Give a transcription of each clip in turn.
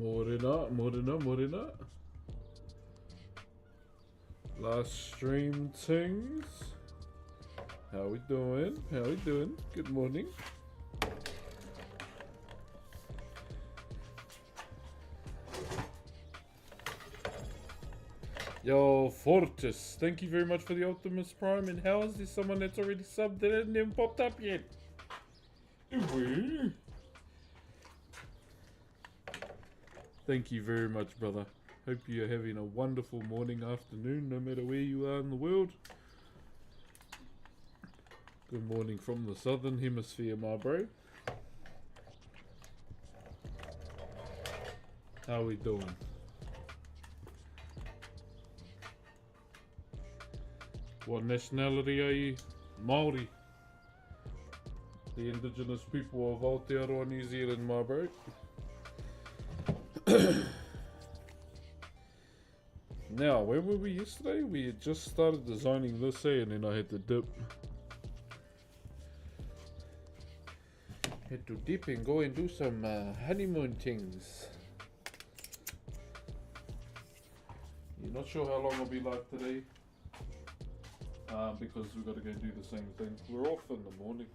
Morena, morena, morena. Last stream things. How we doing? How we doing? Good morning. Yo, Fortis, thank you very much for the Optimus Prime. And how is there someone that's already subbed that hasn't even popped up yet? Thank you very much, brother. Hope you're having a wonderful morning, afternoon, no matter where you are in the world. Good morning from the southern hemisphere, my bro. How we doing? What nationality are you? Maori. The indigenous people of Aotearoa, New Zealand, my bro. Now, where were we yesterday? We had just started designing this, and then I had to dip. Had to dip and go and do some honeymoon things. You're not sure how long I'll be live today? Because we've got to go do the same thing. We're off in the morning.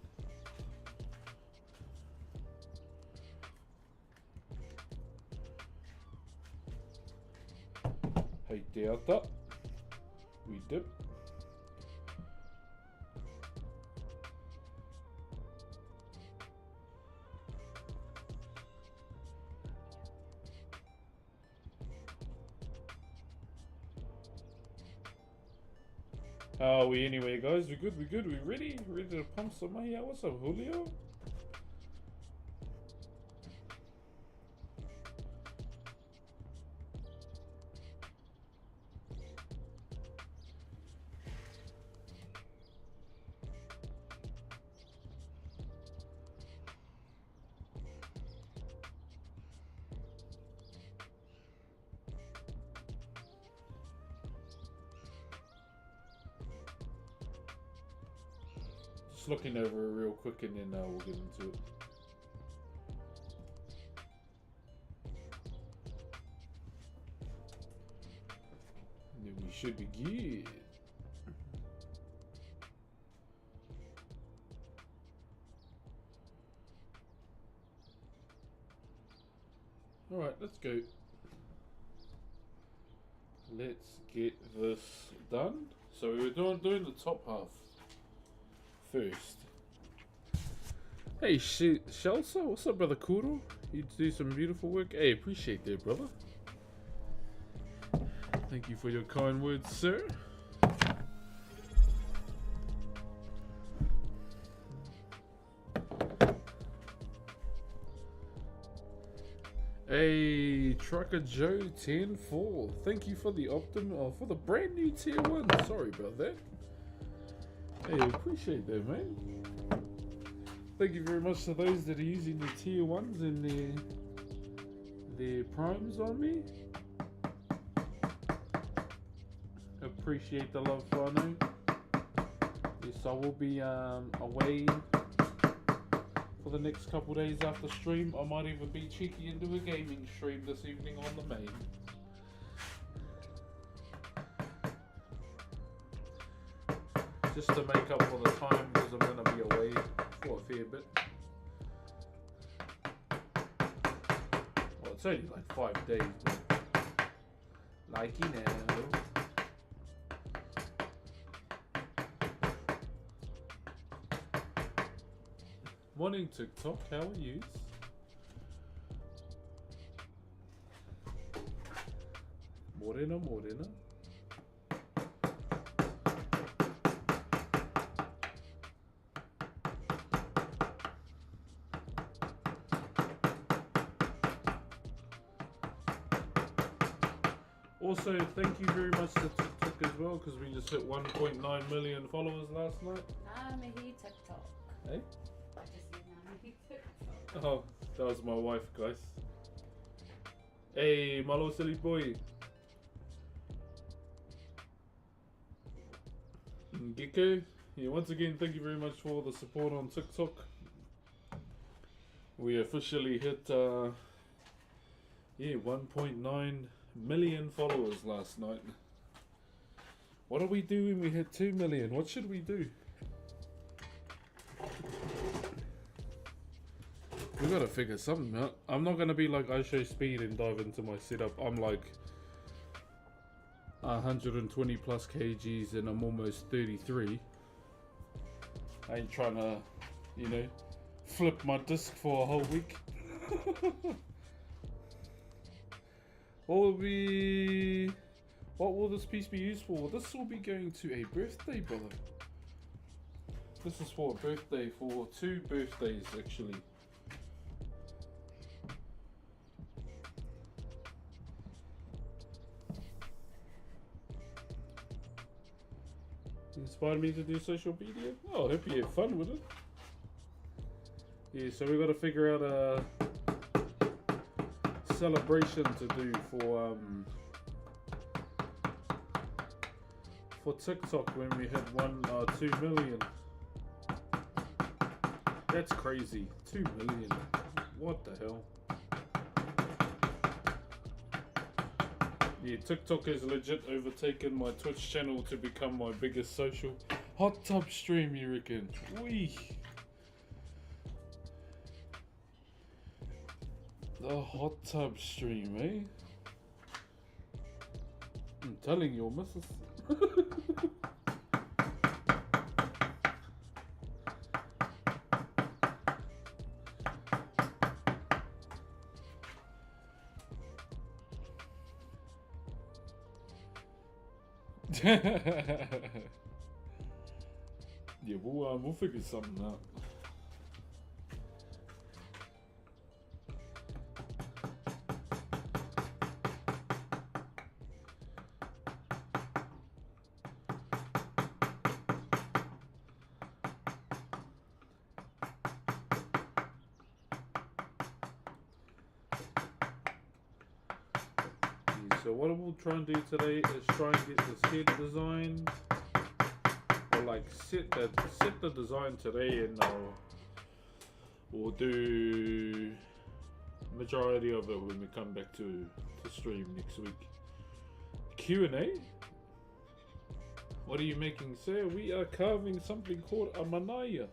Hey, te ata. We dip. How are we anyway, guys? We good? We good? We ready? Ready to pump some money out? What's up, Julio? Looking over it real quick and then we'll get into it. And then we should be good. Alright, let's go. Let's get this done. So we were doing the top half first. Hey, Shelsa, what's up, brother Kuro? You do some beautiful work. Hey, appreciate that, brother. Thank you for your kind words, sir. Hey, Trucker Joe 10-4. Thank you for the for the brand new tier 1. Sorry about that. Hey, appreciate that, man. Thank you very much to those that are using the tier 1s and their primes on me. Appreciate the love, Fano. Yes, I will be away for the next couple days after stream. I might even be cheeky and do a gaming stream this evening on the main. Just to make up for the time, because I'm going to be away for a fair bit. Well, it's only like 5 days, but like you know. Morning TikTok, how are you? Morena, morena. Also, thank you very much to TikTok as well, because we just hit 1.9 million followers last night. Namahi TikTok. Hey? I just said Namahi TikTok. Oh, that was my wife, guys. Hey, malo silly boy. Gecko. Yeah, once again, thank you very much for the support on TikTok. We officially hit Yeah, 1.9 million followers last night. What do we do when we hit 2 million? What should we do? We gotta figure something out. I'm not gonna be like I show speed and dive into my setup. I'm like 120 plus kgs and I'm almost 33. I ain't trying to, you know, flip my disc for a whole week. What will this piece be used for? This will be going to a birthday, brother. This is for a birthday, for 2 birthdays actually. Inspired me to do social media. Oh, I hope you have fun with it. Yeah, so we got to figure out a celebration to do for TikTok when we hit 2 million. That's crazy. 2 million. What the hell? Yeah, TikTok has legit overtaken my Twitch channel to become my biggest social. Hot tub stream, you reckon? Wee. The hot tub stream, eh? I'm telling your missus. Yeah, we'll figure something out. So what we'll try and do today is try and get this head designed, or like set the design today, and we'll do majority of it when we come back to stream next week. Q&A? What are you making, sir? We are carving something called a manaya.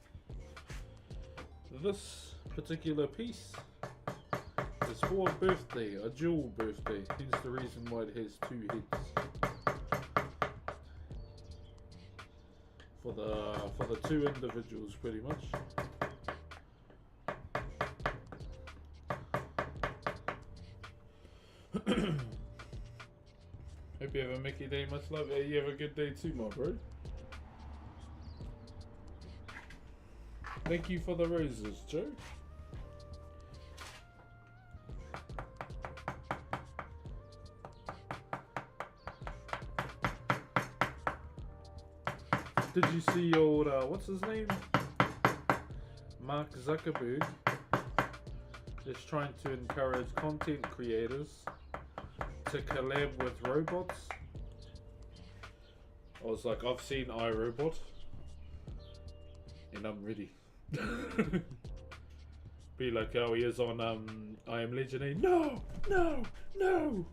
This particular piece is for a birthday, a dual birthday, hence the reason why it has 2 heads. For the 2 individuals, pretty much. Hope you have a Mickey day, much love. Hey, you have a good day too, my bro. Thank you for the roses, Joe. Did you see old, what's his name? Mark Zuckerberg is trying to encourage content creators to collab with robots. I was like, I've seen iRobot and I'm ready. Be like how he is on I Am Legend. No, no, no.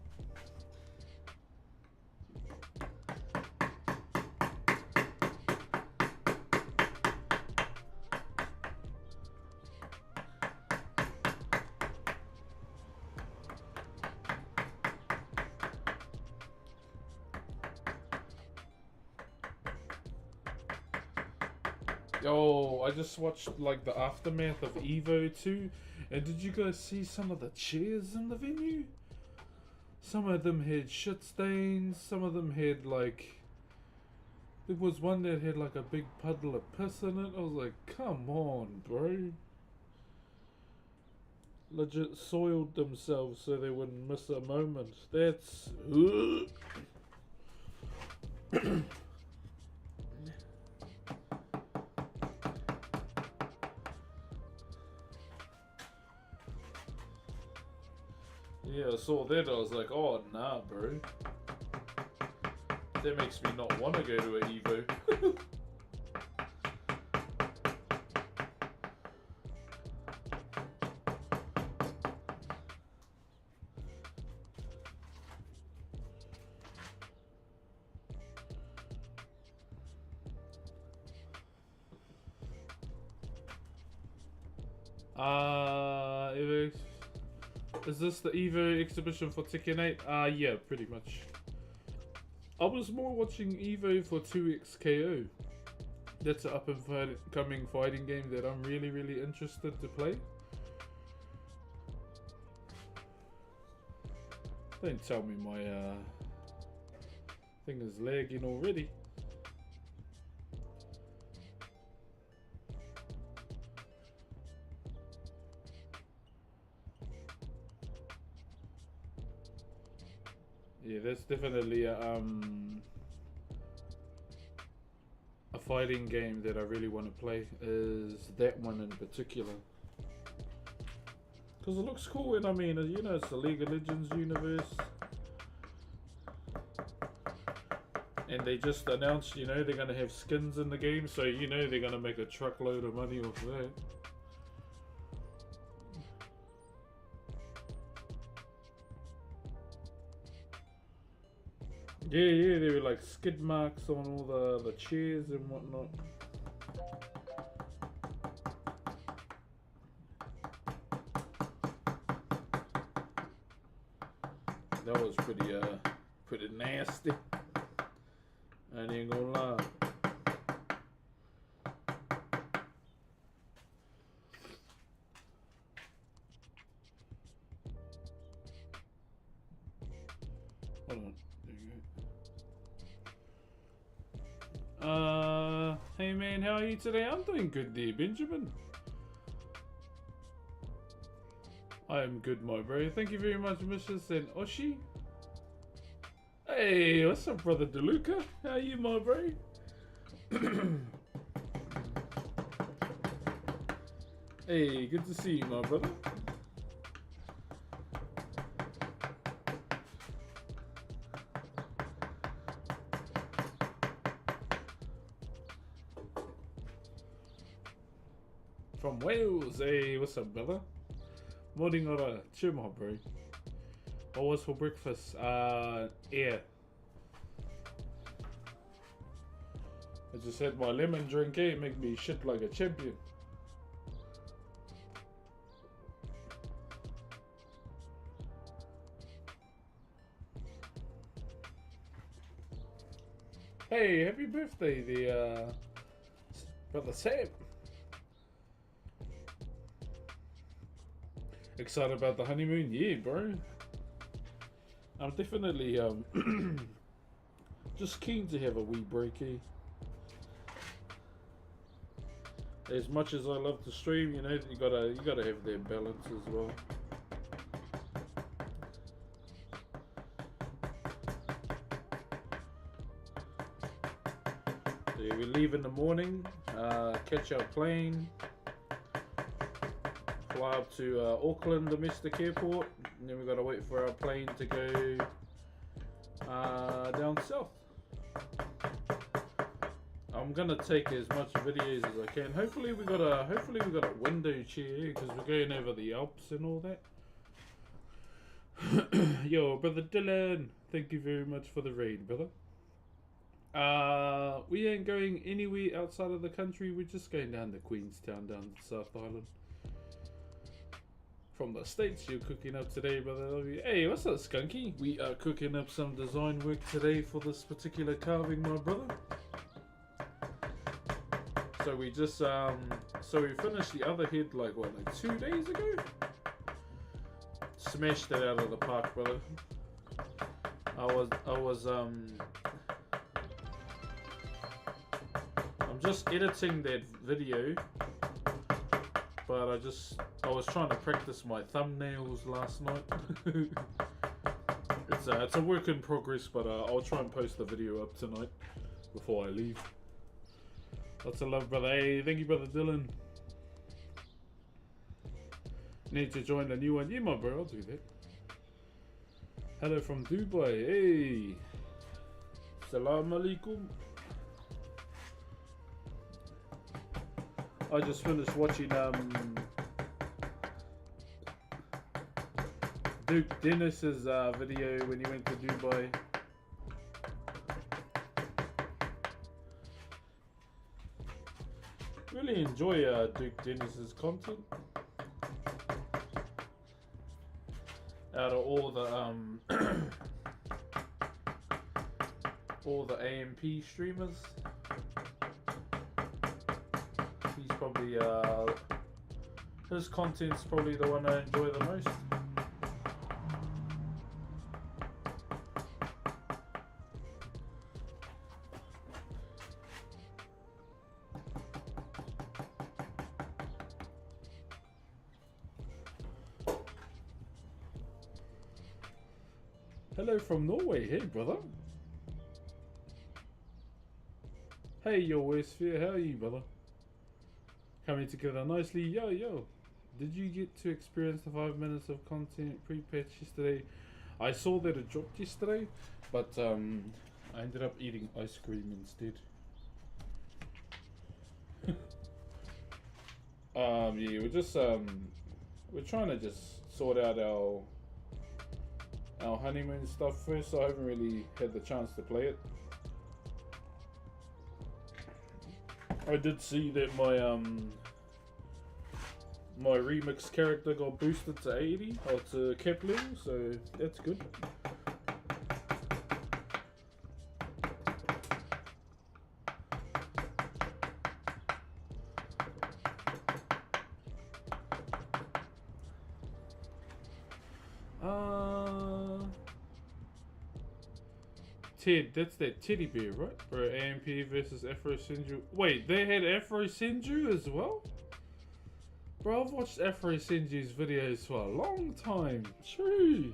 Yo, I just watched like the aftermath of Evo 2, and did you guys see some of the chairs in the venue? Some of them had shit stains, some of them had like, there was one that had like a big puddle of piss in it. I was like, come on, bro. Legit soiled themselves so they wouldn't miss a moment. That's... Yeah, I saw that, I was like, oh nah, bro. That makes me not want to go to an Evo. Evo, is this the Evo exhibition for Tekken 8? Yeah, pretty much. I was more watching Evo for 2XKO. That's an up and coming fighting game that I'm really interested to play. Don't tell me my thing is lagging already. Yeah, that's definitely a fighting game that I really want to play, is that one in particular. Because it looks cool, and I mean, you know, it's the League of Legends universe. And they just announced, you know, they're going to have skins in the game, so you know they're going to make a truckload of money off that. Yeah, there were like skid marks on all the chairs and whatnot. That was pretty nasty. I ain't gonna lie. Hold on. There you go. Hey man, how are you today? I'm doing good there, Benjamin. I am good, my bro. Thank you very much, Mrs. and Oshi. Hey, what's up, brother DeLuca? How are you, my bro? Hey, good to see you, my brother. From Wales. Hey, what's up, brother? Morning ora, cheer, my bro. What was for breakfast? Yeah. I just had my lemon drink, eh? Make me shit like a champion. Hey, happy birthday, the brother Sam. Excited about the honeymoon? Yeah, bro. I'm definitely just keen to have a wee breaky. As much as I love to stream, you know, you gotta have that balance as well. So we leave in the morning, catch our plane, fly up to Auckland Domestic Airport, and then we gotta wait for our plane to go down south. I'm gonna take as much videos as I can. Hopefully we got a window chair because we're going over the Alps and all that. Yo, brother Dylan, thank you very much for the raid, brother. We ain't going anywhere outside of the country. We're just going down to Queenstown, down to South Island. From the States, you're cooking up today, brother. Hey, what's up, Skunky? We are cooking up some design work today for this particular carving, my brother. So we just, so we finished the other head like 2 days ago? Smashed it out of the park, brother. I'm just editing that video, but I was trying to practice my thumbnails last night. It's a work in progress, but I'll try and post the video up tonight before I leave. Lots of love, brother. Hey, thank you, brother Dylan. Need to join the new one. Yeah, my bro, I'll do that. Hello from Dubai. Hey. Salam alaikum. I just finished watching Duke Dennis's video when he went to Dubai. Really enjoy Duke Dennis's content. out of all the all the AMP streamers, he's probably his content's probably the one I enjoy the most. Hello from Norway, hey brother. Hey yo Westphere, how are you brother? Coming together nicely, yo. Did you get to experience the 5 minutes of content pre-patch yesterday? I saw that it dropped yesterday, but I ended up eating ice cream instead. Yeah, we're just we're trying to just sort out our honeymoon stuff first, so I haven't really had the chance to play it. I did see that my remix character got boosted to 80 or to cap level, so that's good. Ted, that's that teddy bear, right? Bro, AMP versus Afro Senju. Wait, they had Afro Senju as well? Bro, I've watched Afro Senju's videos for a long time. True.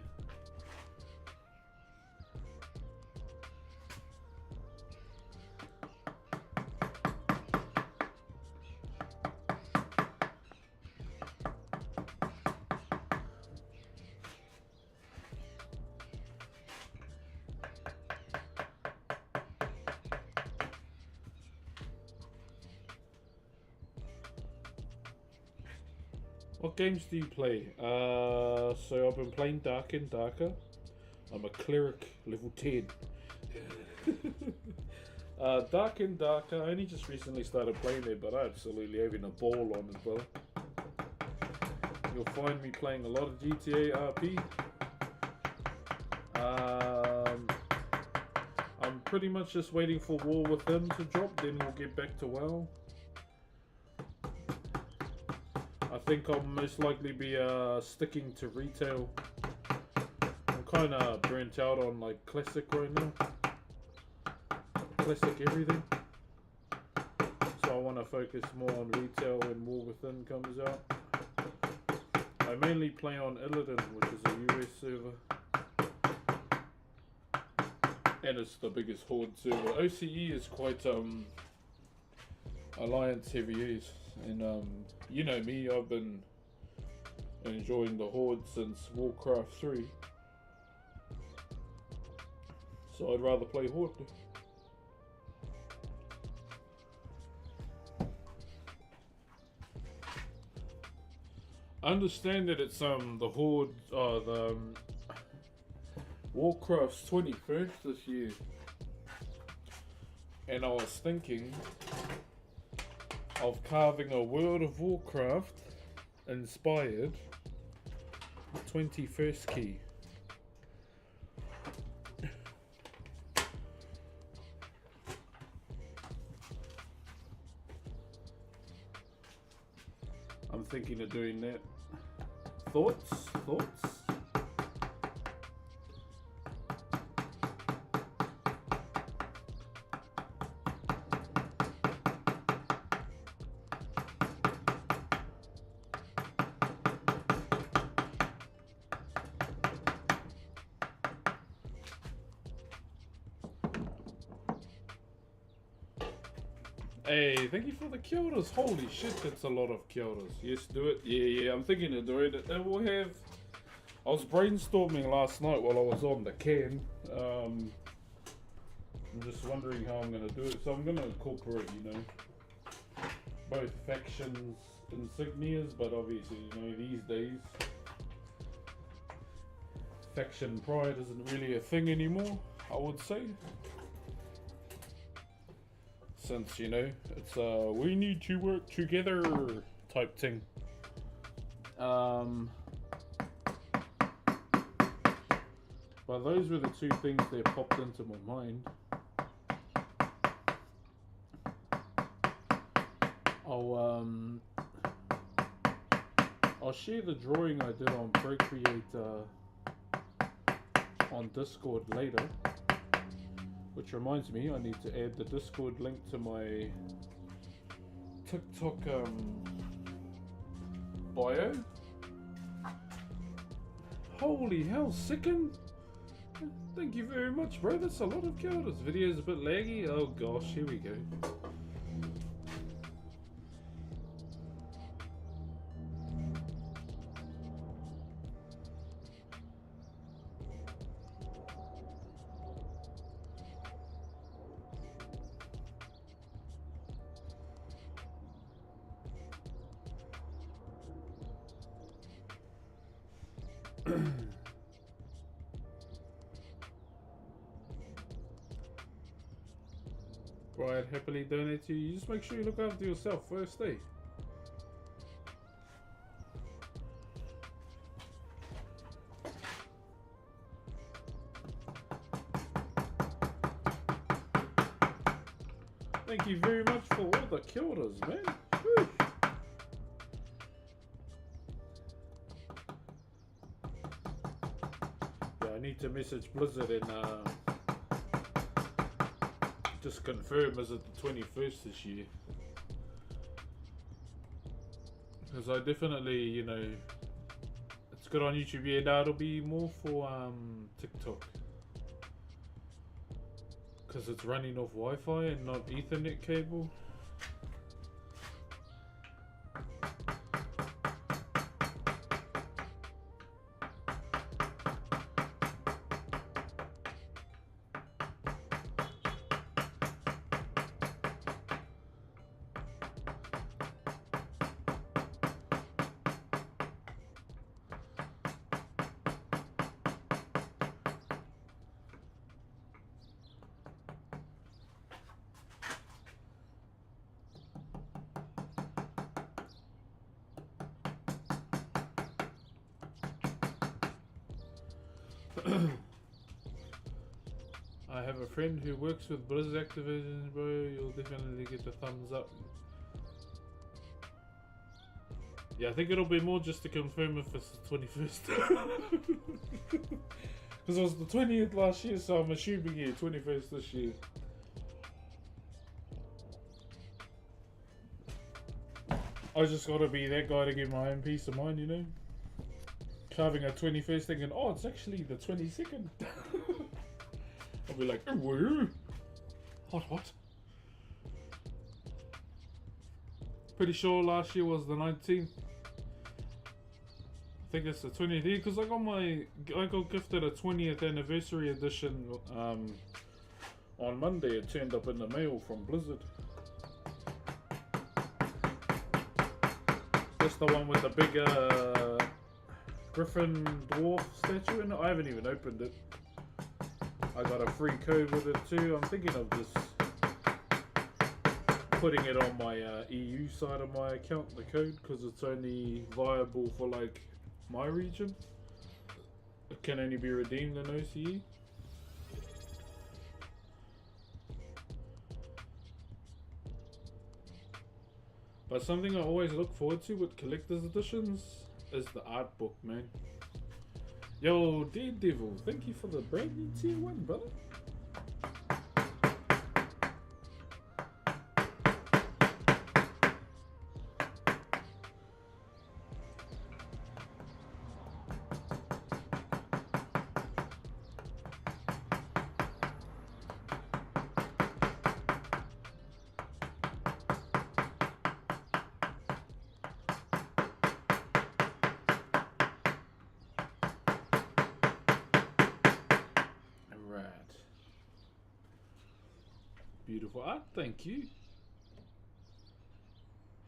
What games do you play? So I've been playing Darker and Darker. I'm a cleric, level 10. Dark and Darker, I only just recently started playing it, but I'm absolutely having a ball on it, brother. You'll find me playing a lot of GTA RP. I'm pretty much just waiting for War Within to drop, then we'll get back to WoW. I think I'll most likely be sticking to retail. I'm kind of burnt out on like classic right now. Classic everything. So I want to focus more on retail when War Within comes out. I mainly play on Illidan, which is a US server. And it's the biggest Horde server. OCE is quite Alliance heavy, and you know me, I've been enjoying the Horde since Warcraft 3, so I'd rather play Horde. I understand that it's the Horde, the Warcraft's 21st this year, and I was thinking of carving a World of Warcraft inspired 21st key. I'm thinking of doing that. Thoughts? Hey, thank you for the kildas. Holy shit, that's a lot of kildas. Yes, do it. Yeah, I'm thinking of doing it. And we'll have... I was brainstorming last night while I was on the can. I'm just wondering how I'm going to do it. So I'm going to incorporate, you know, both factions insignias, but obviously, you know, these days, faction pride isn't really a thing anymore, I would say. Since, you know, it's we need to work together type thing. But those were the two things that popped into my mind. I'll share the drawing I did on Procreate on Discord later. Which reminds me, I need to add the Discord link to my TikTok bio. Holy hell, sickin'! Thank you very much, bro. That's a lot of kia ora. This video's a bit laggy. Oh gosh, here we go. Right, happily donate to you. Just make sure you look after yourself first, eh? Thank you very much for all the kia oras, man. Whew. Yeah, I need to message Blizzard and just confirm, is it the 21st this year? Because I definitely, you know, it's good on YouTube. Yeah, no, it'll be more for TikTok. Because it's running off Wi-Fi and not Ethernet cable. I have a friend who works with Blizzard Activision, bro. You'll definitely get the thumbs up. Yeah, I think it'll be more just to confirm if it's the 21st. Because it was the 20th last year, so I'm assuming, yeah, 21st this year. I just gotta be that guy to get my own peace of mind, you know? Carving a 21st thinking, oh, it's actually the 22nd. I'll be like, woo! What? Pretty sure last year was the 19th. I think it's the 20th year because I got gifted a 20th anniversary edition on Monday. It turned up in the mail from Blizzard. That's the one with the big Griffin dwarf statue in it. I haven't even opened it. I got a free code with it too. I'm thinking of just putting it on my EU side of my account, the code, because it's only viable for like my region. It can only be redeemed in OCE. But something I always look forward to with collector's editions is the art book, man. Yo, Daredevil, thank you for the brand new tier 1, brother. Beautiful art, thank you.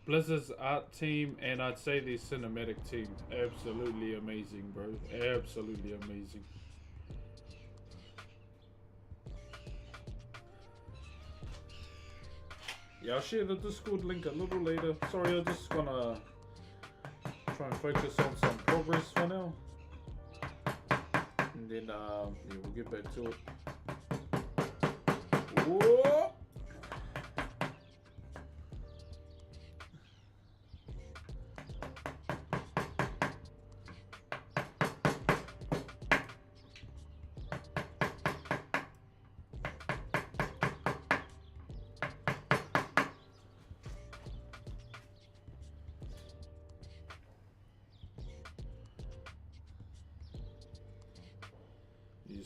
Blizzard's art team, and I'd say their cinematic team, absolutely amazing, bro. Absolutely amazing. Yeah, I'll share the Discord link a little later. Sorry, I'm just gonna try and focus on some progress for now. And then yeah, we'll get back to it. Whoa!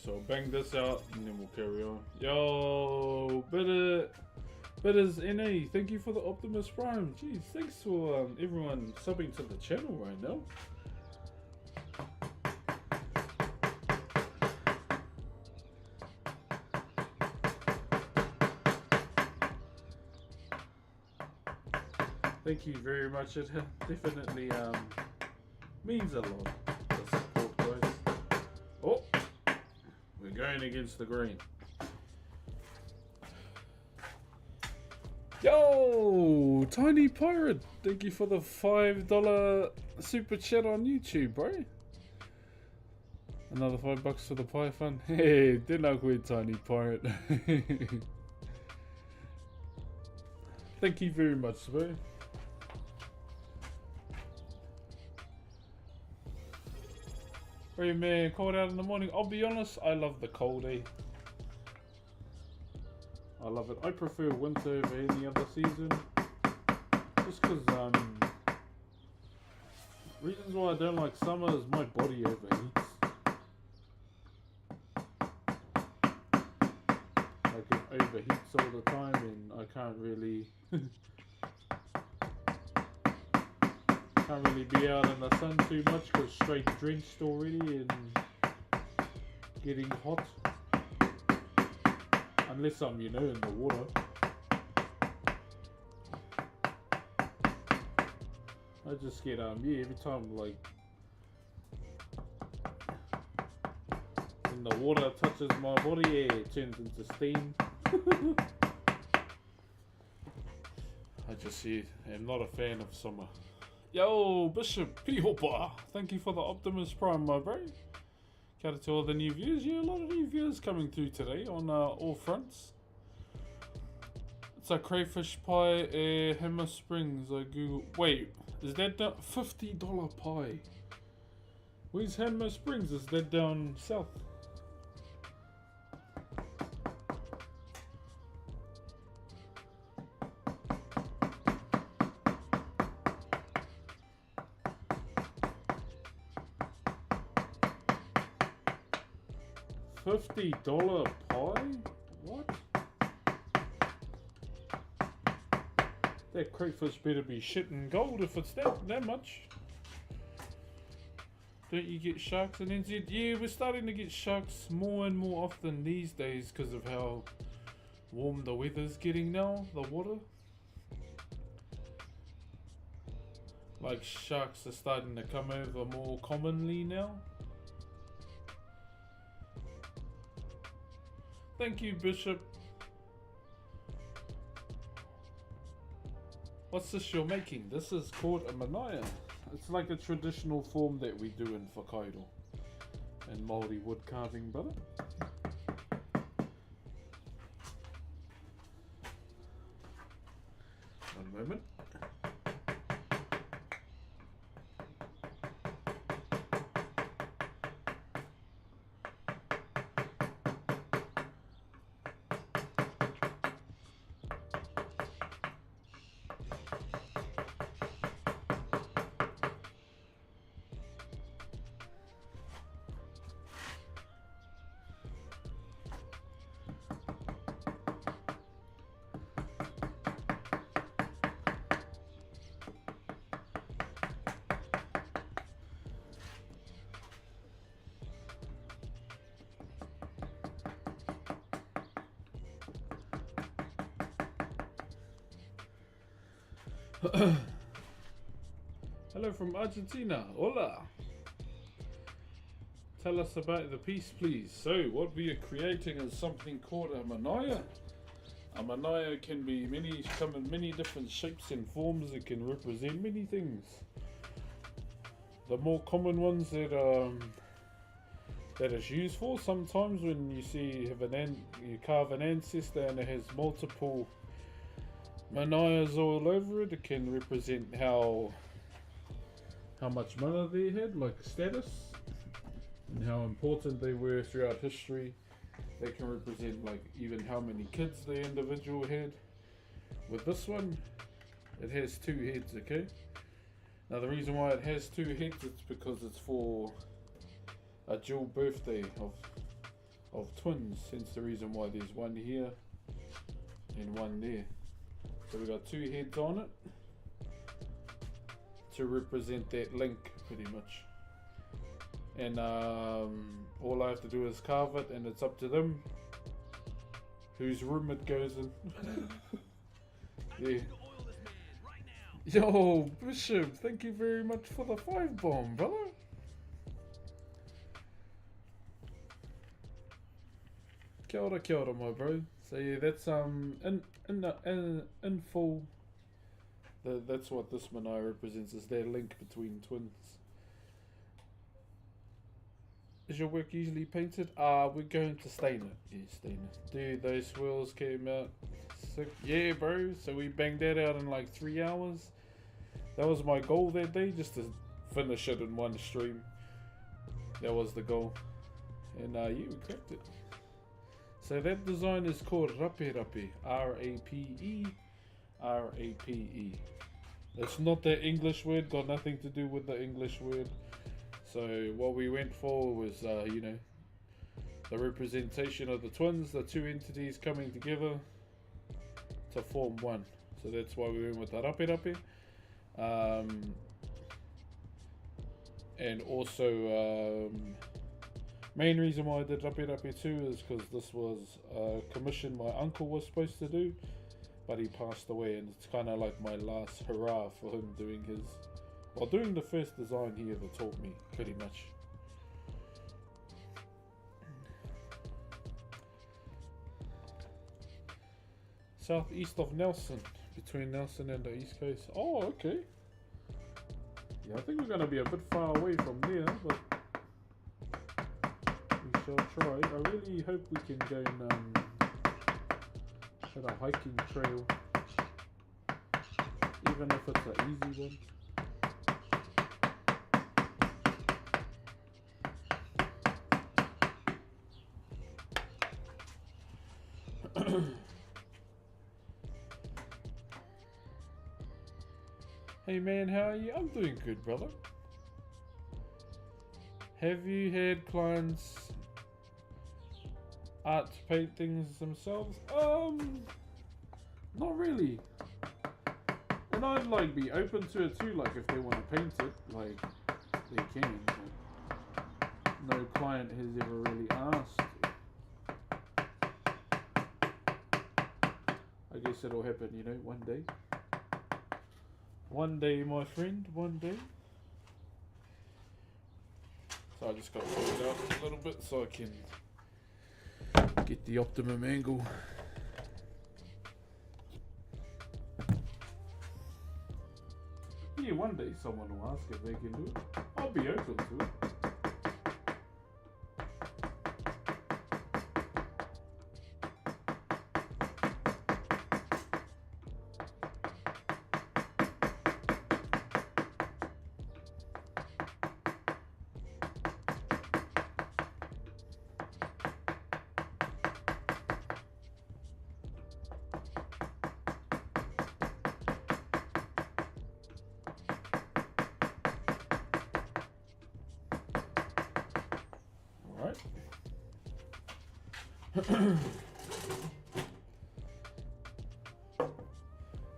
So bang this out and then we'll carry on. Yo, Bitters NA, thank you for the Optimus Prime. Jeez, thanks for everyone subbing to the channel right now. Thank you very much. It definitely means a lot. The support, guys. Oh, we're going against the green. Yo, Tiny Pirate, thank you for the $5 super chat on YouTube, bro. Another $5 for the pie fun. Hey, tēnā koe, Tiny Pirate. Thank you very much, bro. Hey man, cold out in the morning. I'll be honest, I love the cold, eh? I love it. I prefer winter over any other season. Just because, reasons why I don't like summer is my body overheats. Like it overheats all the time and I can't really be out in the sun too much because straight drenched already and getting hot. Unless I'm, you know, in the water. I just get, yeah, every time, like, when the water touches my body, yeah, it turns into steam. I just, yeah, am not a fan of summer. Yo, Bishop Pihopa, thank you for the Optimus Prime, my bro. Kia ora to all the new viewers. Yeah, a lot of new viewers coming through today on all fronts. It's a crayfish pie, Hammer Springs. I Google. Wait, is that the $50 pie? Where's Hammer Springs? Is that down south? $50 pie? What? That crayfish better be shitting gold if it's that much. Don't you get sharks in NZ? Yeah, we're starting to get sharks more and more often these days because of how warm the weather's getting now, the water. Like sharks are starting to come over more commonly now. Thank you, Bishop. What's this you're making? This is called a manaya. It's like a traditional form that we do in Whakairo and Maori wood carving, brother. One moment. Hello from Argentina. Hola. Tell us about the piece, please. So, what we are creating is something called a manaya. A manaya can be come in many different shapes and forms. It can represent many things. The more common ones that that it's used for. Sometimes when you see you carve an ancestor and it has multiple manayas all over it, it can represent how much mana they had, like status, and how important they were throughout history. They can represent like even how many kids the individual had. With this one, it has 2 heads, okay? Now the reason why it has 2 heads is because it's for a dual birthday of twins, hence the reason why there's one here and one there. So we got 2 heads on it to represent that link pretty much. And all I have to do is carve it, and it's up to them whose room it goes in. Yeah. Yo, Bishop, thank you very much for the 5 bomb, brother. Kia ora, my bro. So yeah, that's in full. That's what this manai represents, is their link between twins. Is your work usually painted? We're going to stain it. Yeah, stain it. Dude, those swirls came out sick. Yeah, bro. So we banged that out in like 3 hours. That was my goal that day, just to finish it in one stream. That was the goal. And yeah, we cracked it. So that design is called Rape Rape. R-A-P-E. R-A-P-E. It's not the English word, got nothing to do with the English word. So what we went for was, you know, the representation of the twins, the 2 entities coming together to form one. So that's why we went with the Rape Rape. And also, main reason why I did Rape Rape too is because this was a commission my uncle was supposed to do, but he passed away, and it's kind of like my last hurrah for him doing his, well, doing the first design he ever taught me, pretty much. Southeast of Nelson, between Nelson and the East Coast. Oh, okay. Yeah, I think we're going to be a bit far away from there, but we shall try. I really hope we can go and hit a hiking trail, even if it's an easy one. Hey man, how are you? I'm doing good, brother. Have you had clients art paint things themselves? Not really. And I'd like be open to it too, like if they want to paint it, like they can. But no client has ever really asked. I guess it'll happen, you know, one day. One day, my friend, one day. So I just got to pull it out a little bit so I can get the optimum angle. Yeah, one day someone will ask if they can do it. I'll be open to it.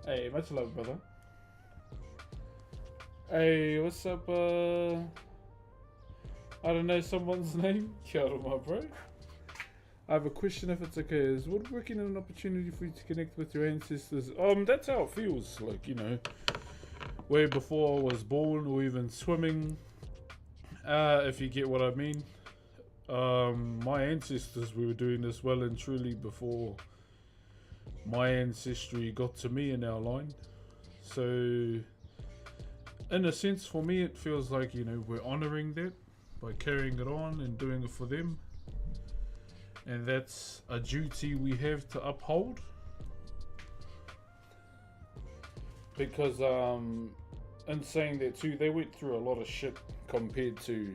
Hey, much love, brother. Hey, what's up, I don't know someone's name. Kia ora, my bro. I have a question, if it's okay. Is woodworking an opportunity for you to connect with your ancestors? That's how it feels, like, you know, way before I was born, or even swimming, if you get what I mean. My ancestors were doing this well and truly before my ancestry got to me in our line. So in a sense, for me, it feels like, you know, we're honoring that by carrying it on and doing it for them. And that's a duty we have to uphold. Because in saying that too, they went through a lot of shit compared to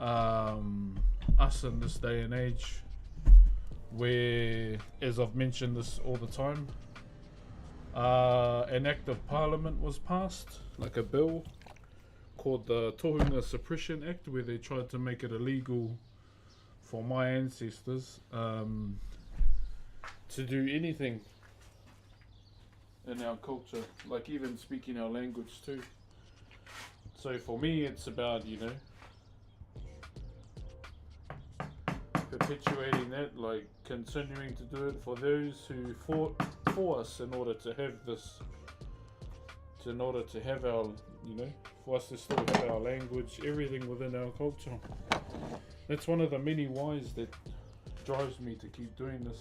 us in this day and age, where, as I've mentioned this all the time, an act of parliament was passed, like a bill called the Tohunga Suppression Act, where they tried to make it illegal for my ancestors to do anything in our culture, like even speaking our language too. So for me, it's about, you know, perpetuating that, like continuing to do it for those who fought for us in order to have this, in order to have our, you know, for us to still have our language, everything within our culture. That's one of the many whys that drives me to keep doing this,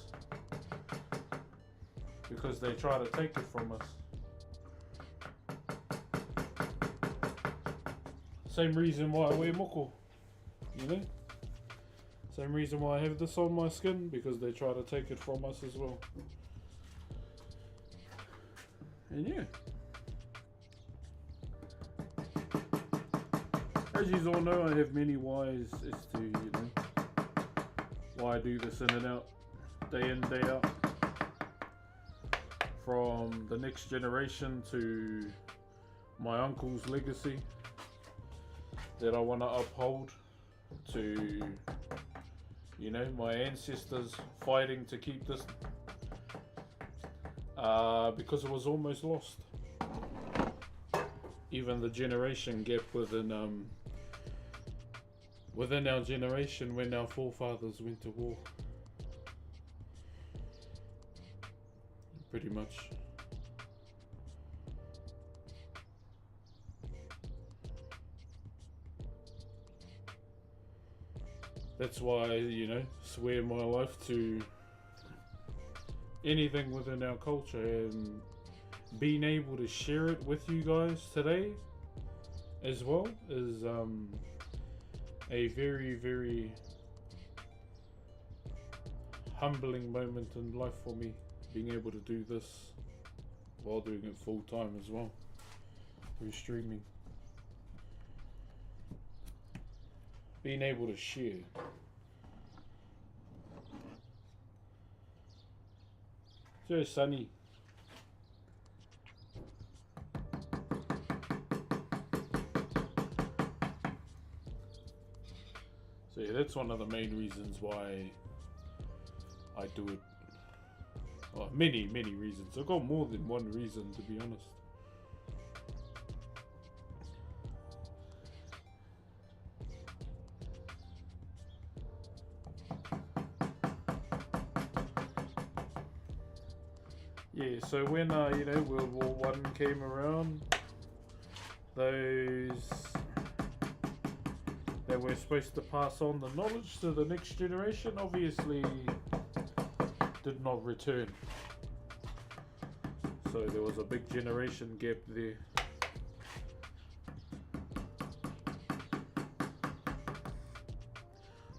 because they try to take it from us. Same reason why I wear moko, you know? Same reason why I have this on my skin, because they try to take it from us as well. And yeah. As you all know, I have many whys as to, you know, why I do this in and out, day in, day out. From the next generation to my uncle's legacy that I want to uphold, to, you know, my ancestors fighting to keep this, because it was almost lost. Even the generation gap within our generation, when our forefathers went to war. Pretty much. That's why, you know, swear my life to anything within our culture, and being able to share it with you guys today as well is a very, very humbling moment in life for me, being able to do this while doing it full time as well through streaming. Being able to share. So sunny. So yeah, that's one of the main reasons why I do it. Well, many reasons. I've got more than one reason, to be honest. Yeah, so when you know, World War I came around, those that were supposed to pass on the knowledge to the next generation obviously did not return. So there was a big generation gap there.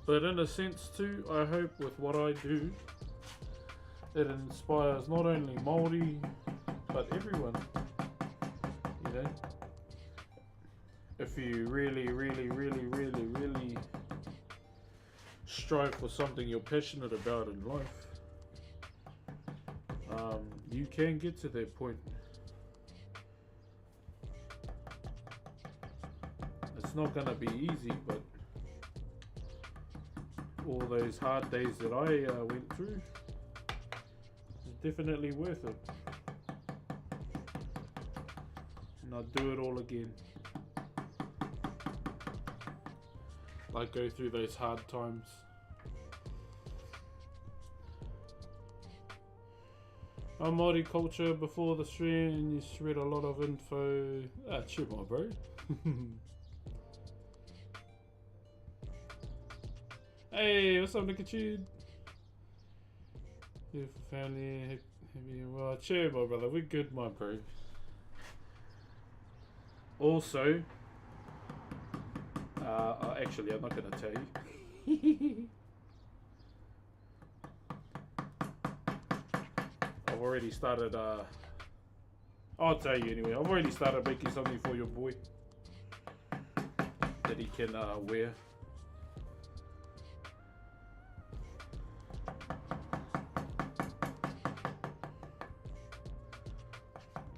But in a sense too, I hope with what I do, it inspires not only Maori, but everyone. You know, if you really strive for something you're passionate about in life, you can get to that point. It's not gonna be easy, but all those hard days that I went through, it's definitely worth it. And I'd do it all again. Like, go through those hard times. Our Maori culture before the stream, and you read a lot of info. Chill, my bro. Hey, what's up, Nicotine? Beautiful family, happy and well. Chill, my brother. We're good, my bro. Actually, I'm not gonna tell you. I've already started. I'll tell you anyway. I've already started making something for your boy that he can wear.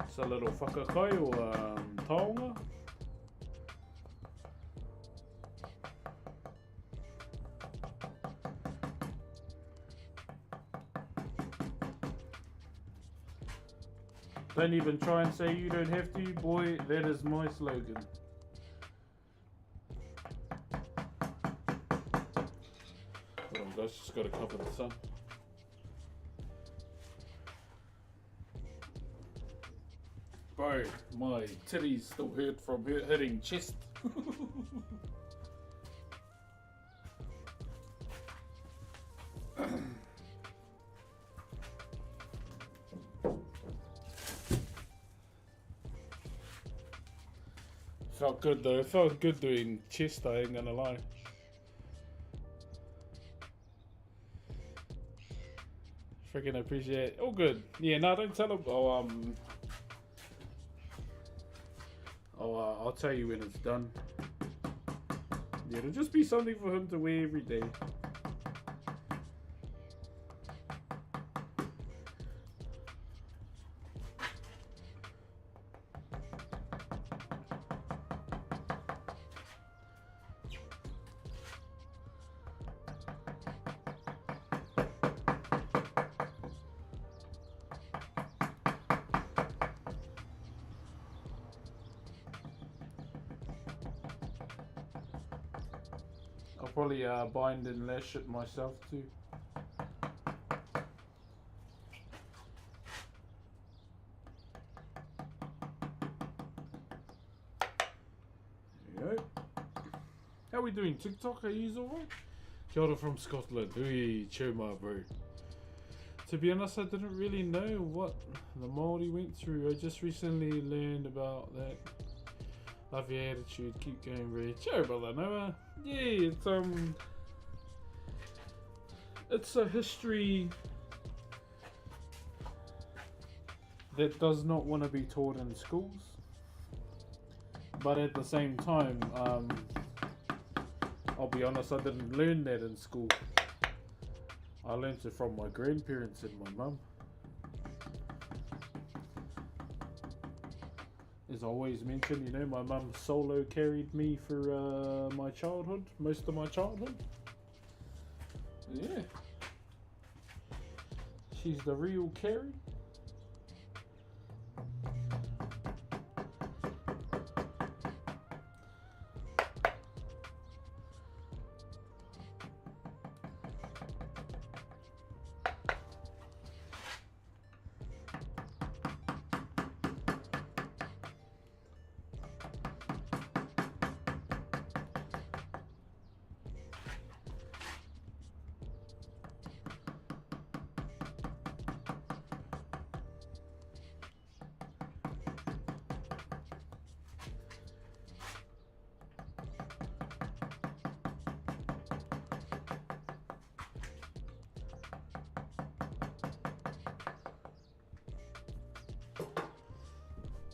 It's a little Whakairo taonga. Don't even try and say you don't have to, boy. That is my slogan. Hold on, guys. Just got to cover the sun. Bro, my titties still hurt from hitting chest. Felt good though. It felt good doing chest, I ain't gonna lie. Freaking appreciate it. All good. Yeah, no, don't tell him. I'll tell you when it's done. Yeah, it'll just be something for him to wear every day. I'll probably bind and lash it myself too. There you go. How are we doing? TikTok, are you alright? Kia ora from Scotland. Ui, chuma, bro. To be honest, I didn't really know what the Maori went through. I just recently learned about that. Love your attitude, keep going, bro. Sorry about that, Noah. Yeah, it's a history that does not want to be taught in schools, but at the same time, I'll be honest, I didn't learn that in school. I learned it from my grandparents and my mum. As I always mention, you know, my mum solo carried me for my childhood, most of my childhood. Yeah. She's the real Carrie.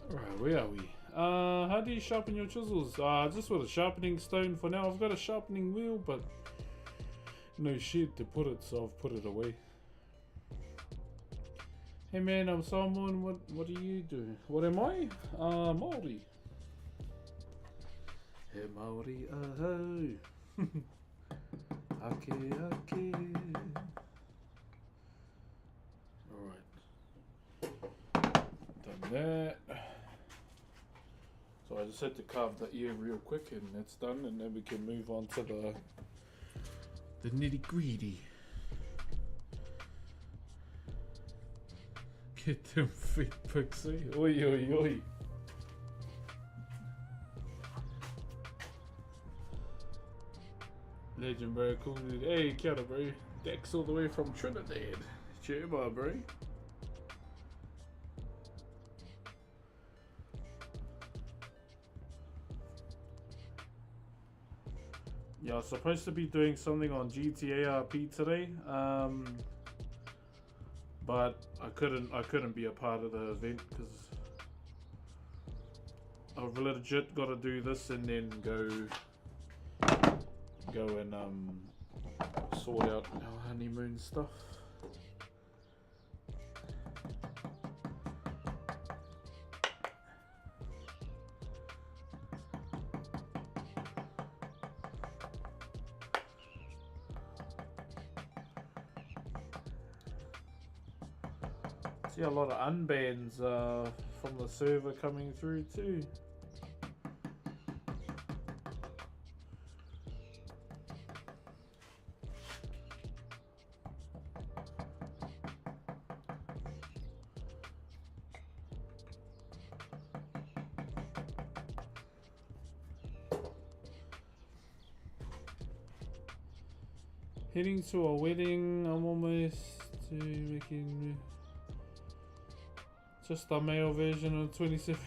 Alright, where are we? How do you sharpen your chisels? Just with a sharpening stone for now. I've got a sharpening wheel, but no shit to put it, so I've put it away. Hey man, I'm Simon. What do you do? What am I? Maori. Hey Maori, ake ake. Alright. Done that. So I just had to carve the ear real quick and that's done, and then we can move on to the nitty gritty. Get them feet pixie. Oi oi oi. Legend, bro. Cool dude. Hey, kia ora, bro. Dex all the way from Trinidad. Chuma, bro. Yeah, I was supposed to be doing something on GTA RP today, but I couldn't be a part of the event because I've legit got to do this and then go and sort out our honeymoon stuff. See a lot of unbans from the server coming through too. Heading to a wedding. I'm almost to making just a male version of 27.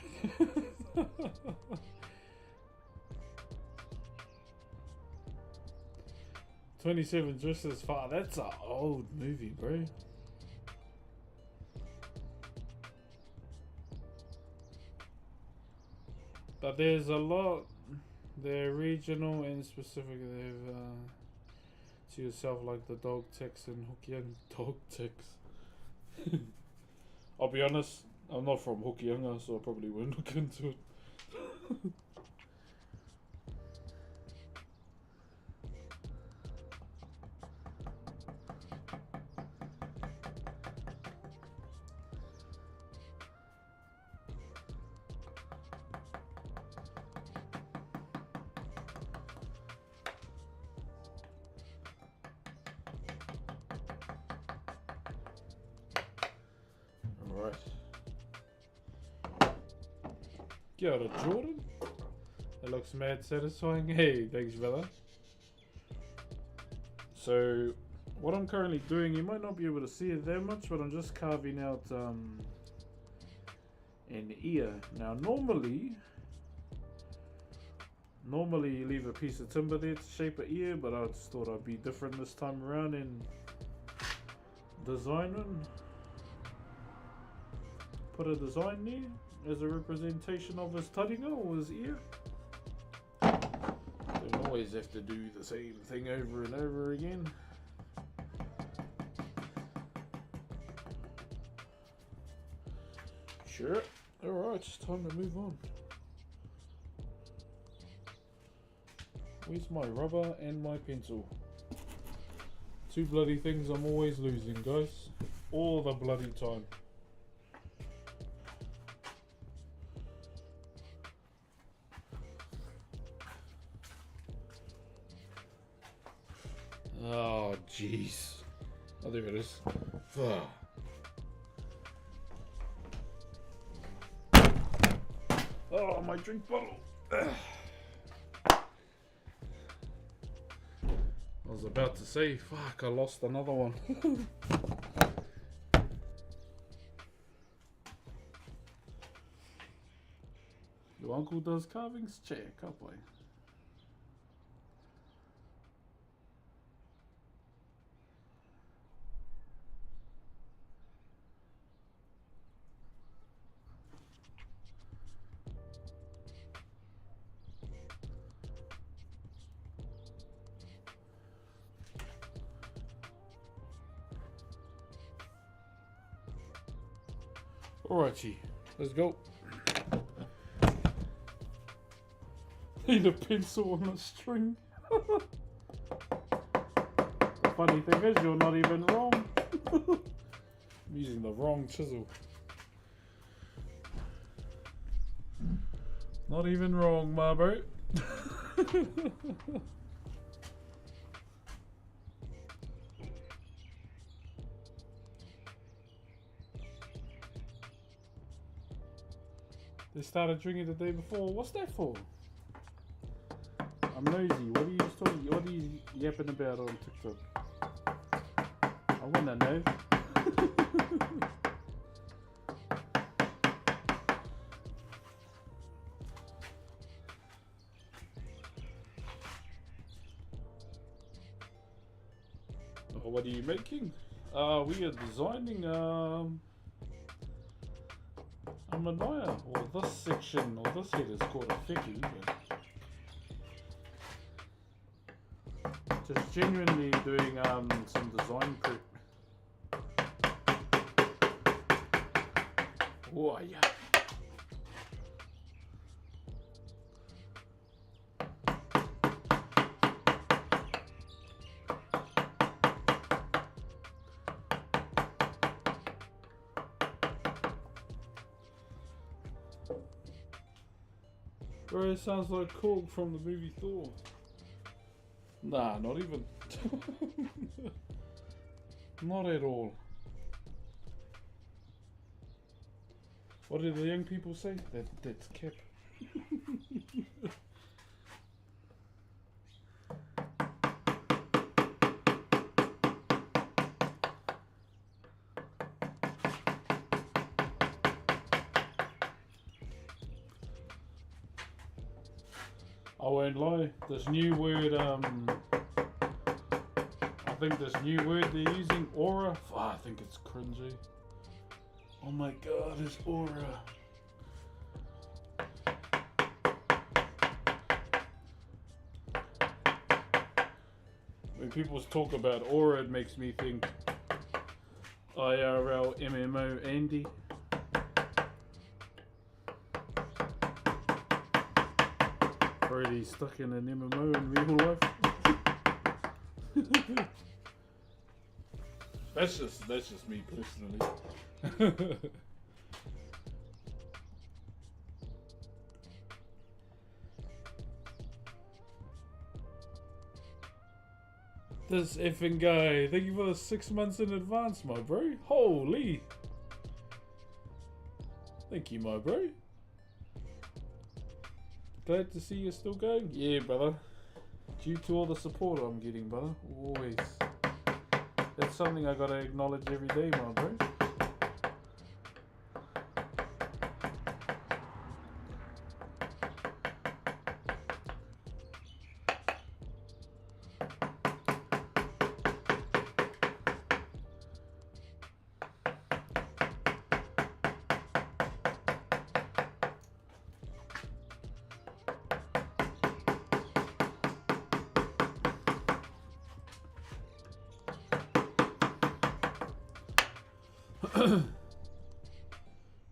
27 Dresses Far. That's an old movie, bro. But there's a lot. They're regional and specific. They've to yourself like the dog ticks and Hokkien dog ticks. I'll be honest, I'm not from Hokianga, so I probably won't look into it. Alright. Kia ora, Jordan. That looks mad satisfying. Hey, thanks, brother. So, what I'm currently doing, you might not be able to see it that much, but I'm just carving out an ear. Now, normally you leave a piece of timber there to shape an ear, but I just thought I'd be different this time around and design one. Put a design there as a representation of his taringa or his ear. Don't always have to do the same thing over and over again. Sure. Alright, it's time to move on. Where's my rubber and my pencil? Two bloody things I'm always losing, guys. All the bloody time. Oh, jeez. Oh, there it is. Oh, my drink bottle. I was about to say, fuck, I lost another one. Your uncle does carvings? Check, up way. Alrighty, let's go. Need a pencil on a string. Funny thing is, you're not even wrong. I'm using the wrong chisel. Not even wrong, my bro. They started drinking the day before. What's that for? I'm nosy. What are you yapping about on TikTok? I wanna know. What are you making? We are designing a manaya, or this section, or this head is called a wheki, but just genuinely doing some design prep. Oh yeah. Bro, it sounds like Korg from the movie Thor. Nah, not even. Not at all. What do the young people say? That's Cap. I won't lie, this new word, I think this new word they're using, aura, I think it's cringy. Oh my god, it's aura. When people talk about aura, it makes me think IRL MMO Andy. Already stuck in an MMO in real life. That's just me personally. This effing guy, thank you for the 6 months in advance, my bro. Holy! Thank you, my bro. Glad to see you're still going. Yeah, brother. Due to all the support I'm getting, brother. Always. That's something I gotta acknowledge every day, my bro.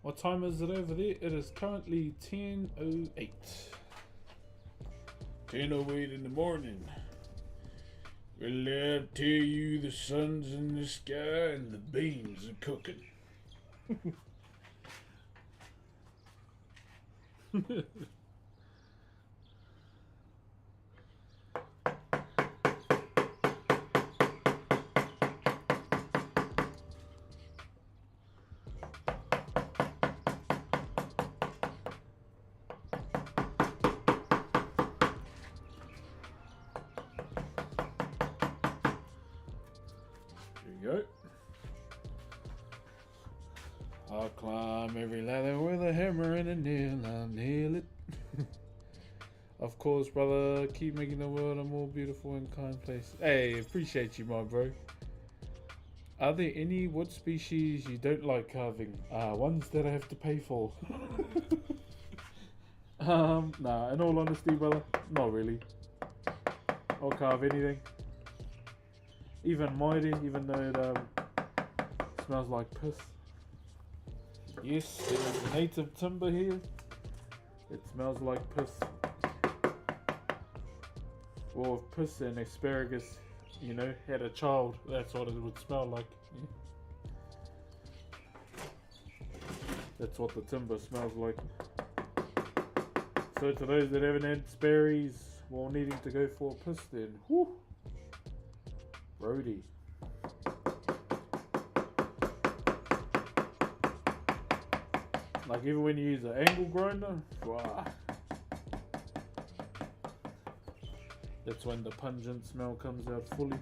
What time is it over there? It is currently 10:08. 10:08 in the morning. Well, I tell you, the sun's in the sky and the beans are cooking. Go. I'll climb every ladder with a hammer and a nail, I'll nail it. Of course, brother, keep making the world a more beautiful and kind place. Hey, appreciate you, my bro. Are there any wood species you don't like carving? Ones that I have to pay for. Nah, in all honesty, brother, not really. I'll carve anything. Even Maori, even though it smells like piss. Yes, there is native timber here. It smells like piss. Or if piss and asparagus, you know, had a child, that's what it would smell like. Yeah. That's what the timber smells like. So to those that haven't had sparries while needing to go for a piss then, whew. Brody. Like even when you use an angle grinder, wow. That's when the pungent smell comes out fully.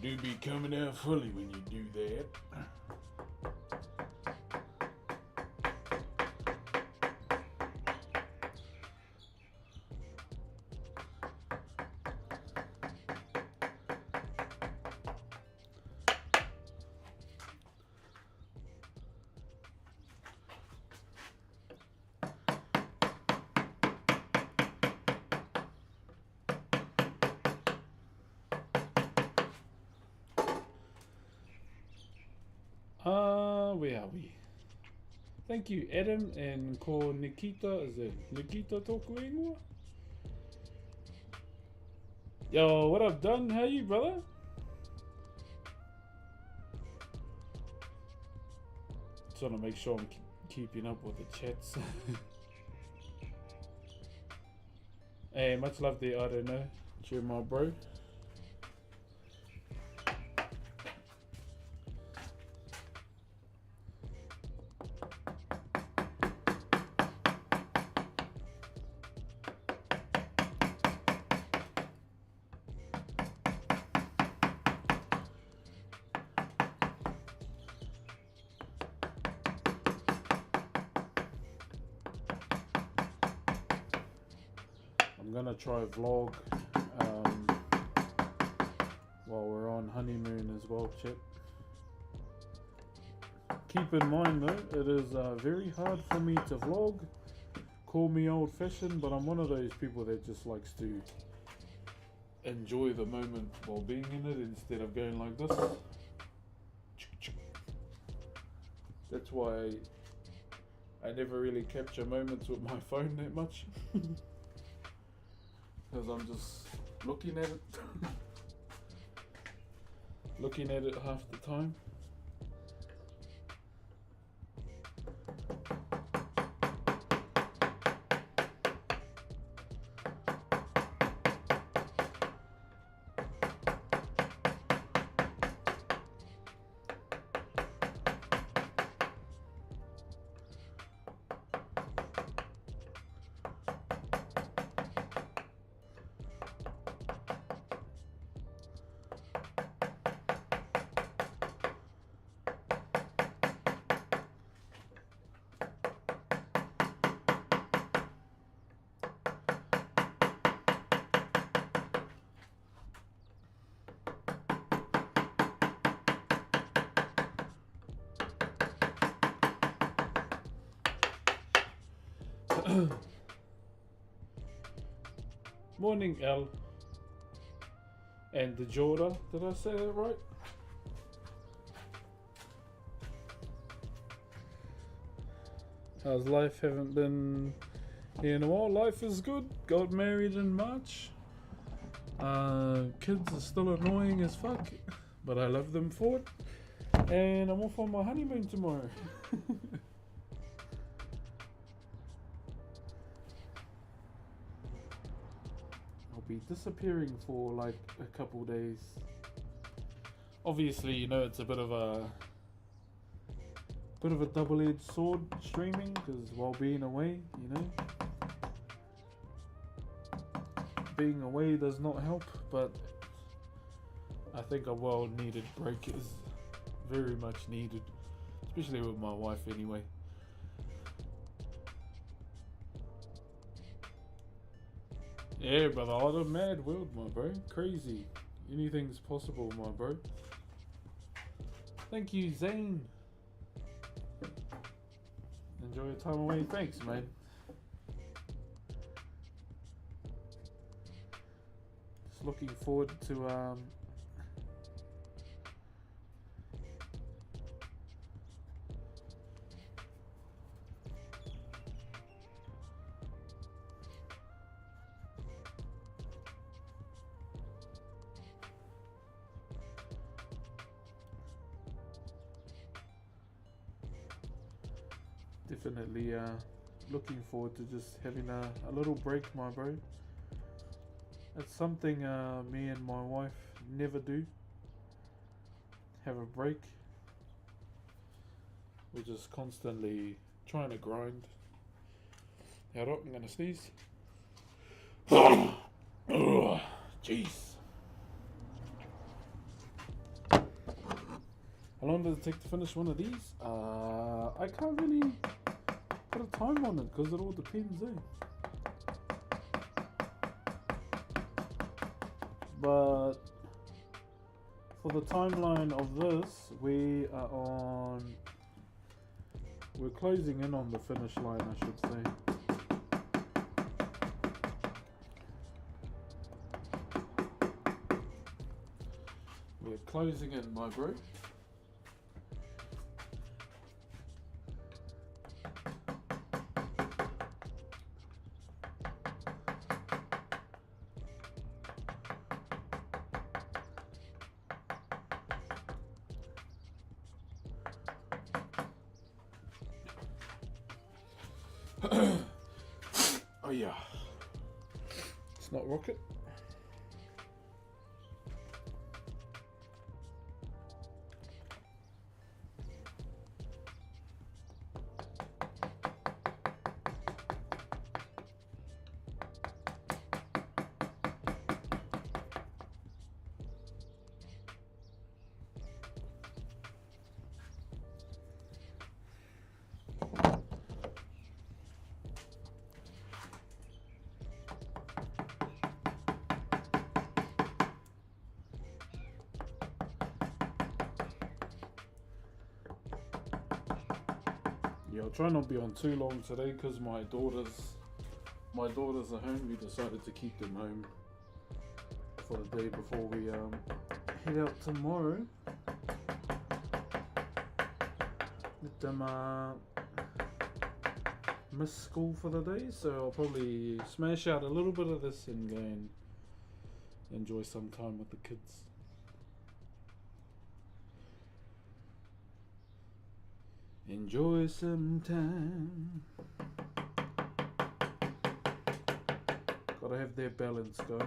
Do be coming out fully when you do that. where are we? Thank you, Adam, and ko Nikita. Is it Nikita toku ingoa? Yo, what up, Dunn? How you, brother? Just want to make sure I'm keeping up with the chats. Hey, much love there, I don't know. Cheer, my bro. I'm gonna try vlog while we're on honeymoon as well, chat. Keep in mind though, it is very hard for me to vlog. Call me old-fashioned, but I'm one of those people that just likes to enjoy the moment while being in it instead of going like this. That's why I never really capture moments with my phone that much. Because I'm just looking at it. Looking at it half the time. Morning, L. And the Jorda. Did I say that right? How's life? Haven't been here in a while. Life is good. Got married in March. Kids are still annoying as fuck, but I love them for it. And I'm off on my honeymoon tomorrow. Be disappearing for like a couple days. Obviously, you know, it's a bit of a double-edged sword streaming, because while being away, you know, being away does not help, but I think a well-needed break is very much needed, especially with my wife anyway. Yeah, brother, what a mad world, my bro. Crazy. Anything's possible, my bro. Thank you, Zane. Enjoy your time away. Thanks, man. Just looking forward to definitely looking forward to just having a little break, my bro. It's something me and my wife never do. Have a break. We're just constantly trying to grind. Hold up, I'm gonna sneeze. Jeez. How long does it take to finish one of these? I can't really put a time on it because it all depends, But for the timeline of this, we're closing in on the finish line, I should say. We're closing in, my bro. Oh yeah. It's not rocket. Yeah, I'll try not to be on too long today because my daughters are home. We decided to keep them home for the day before we head out tomorrow. Let them miss school for the day, so I'll probably smash out a little bit of this and go and enjoy some time with the kids. Enjoy some time. Gotta have their balance, guys.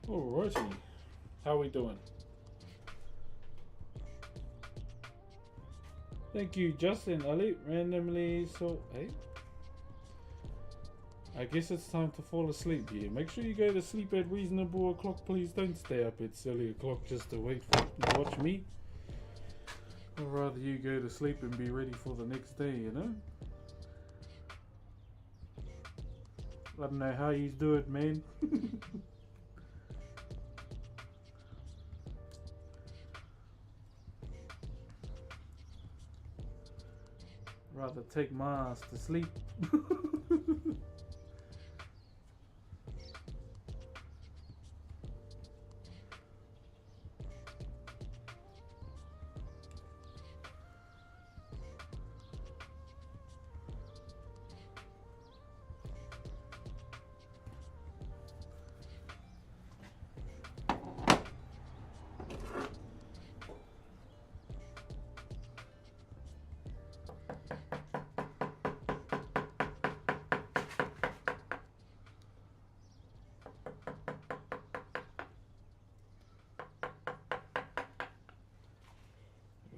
Alrighty, how are we doing? Thank you, Justin. Ali, randomly, so hey. I guess it's time to fall asleep here. Make sure you go to sleep at reasonable o'clock, please. Don't stay up at silly o'clock just to wait to watch me. I'd rather you go to sleep and be ready for the next day, you know? I don't know how you do it, man. Rather take my ass to sleep.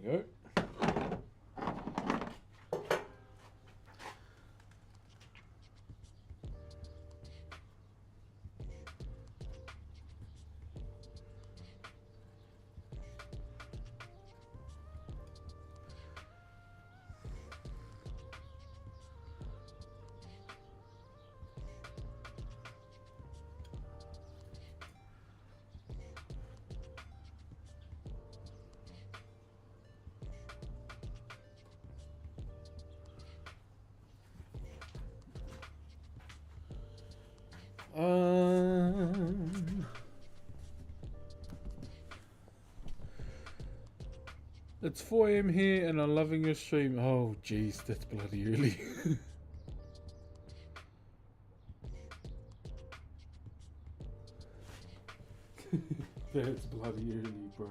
There we go. It's 4 AM here and I'm loving your stream. Oh jeez, that's bloody early. That's bloody early, bro.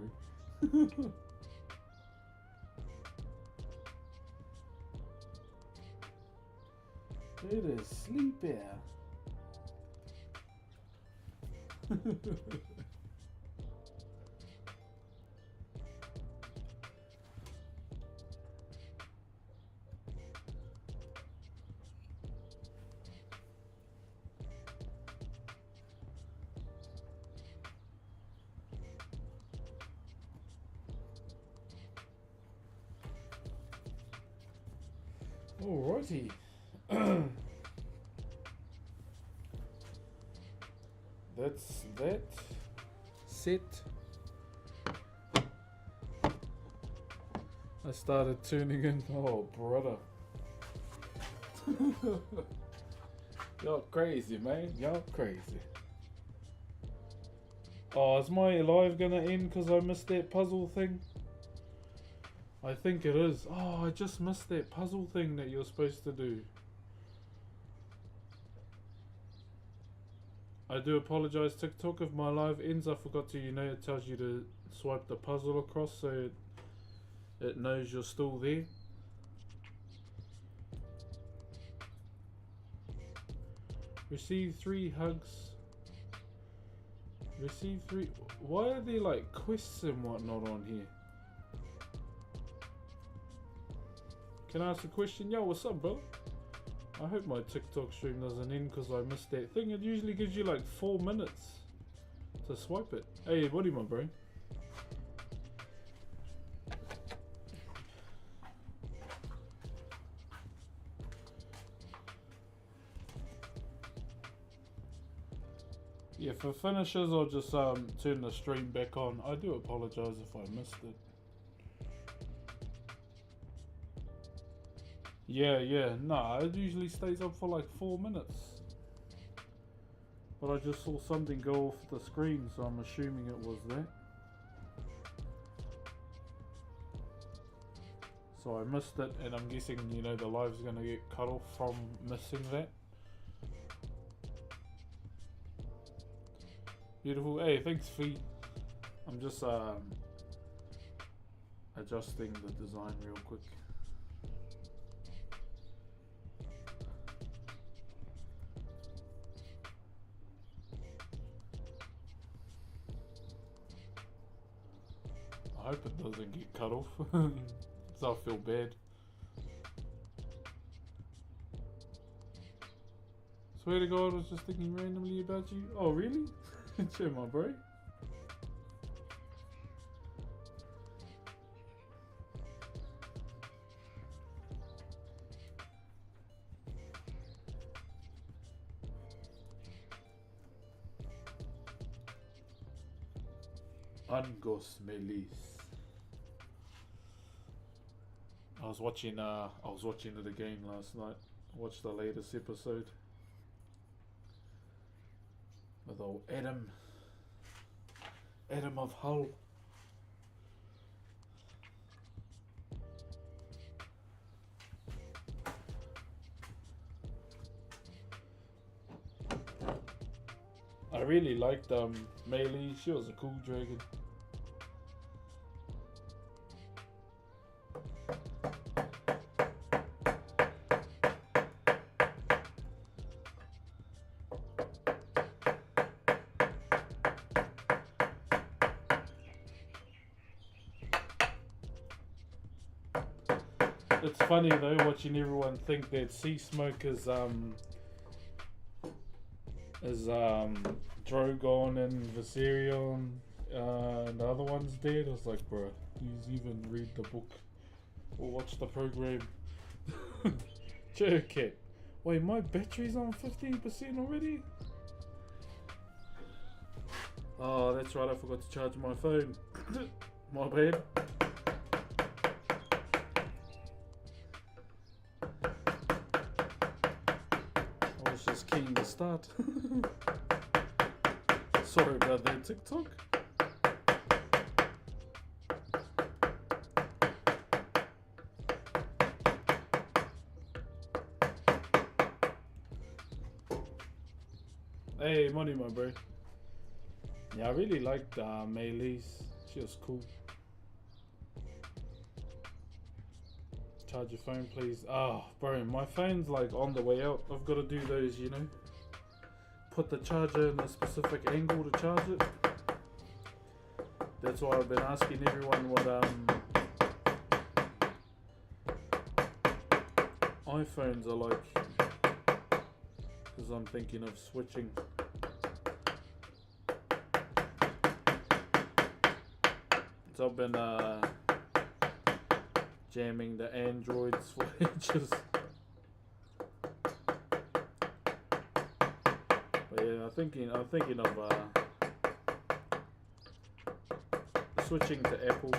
It is sleepy. Alrighty. that's that. Set. I started tuning in. Oh, brother. Y'all crazy, man. Y'all crazy. Oh, is my live gonna end because I missed that puzzle thing? I think it is. Oh, I just missed that puzzle thing that you're supposed to do. I do apologize, TikTok, if my live ends. I forgot to, it tells you to swipe the puzzle across so it knows you're still there. Receive 3 hugs. Receive 3. Why are there like quests and whatnot on here? Can I ask a question? Yo, what's up, bro? I hope my TikTok stream doesn't end because I missed that thing. It usually gives you like 4 minutes to swipe it. Hey, buddy, my bro. Yeah, for finishers, I'll just turn the stream back on. I do apologize if I missed it. Yeah, nah, it usually stays up for like 4 minutes. But I just saw something go off the screen, so I'm assuming it was that. So I missed it, and I'm guessing, the live's gonna get cut off from missing that. Beautiful. Hey, thanks, Fee. I'm just adjusting the design real quick. I hope it doesn't get cut off, because I feel bad. Swear to God, I was just thinking randomly about you. Oh, really? Chill, my bro. Angos Melis. I was watching it again last night. Watched the latest episode with old Adam of Hull. I really liked Meili. She was a cool dragon. It's funny though, watching everyone think that Sea Smoke is Drogon and Viserion, and the other one's dead. I was like, bro, please even read the book or watch the program. Jerk it. Wait, my battery's on 15% already? Oh, that's right, I forgot to charge my phone. My bad. I was just keen to start. Sorry about that, TikTok. Hey, money, my bro. Yeah, I really liked Meili's. She was cool. Charge your phone, please. Ah, bro, my phone's like on the way out. I've got to do those, put the charger in a specific angle to charge it. That's why I've been asking everyone what iPhones are like, because I'm thinking of switching. So I've been jamming the Androids for ages. But yeah, I I'm thinking of switching to Apple.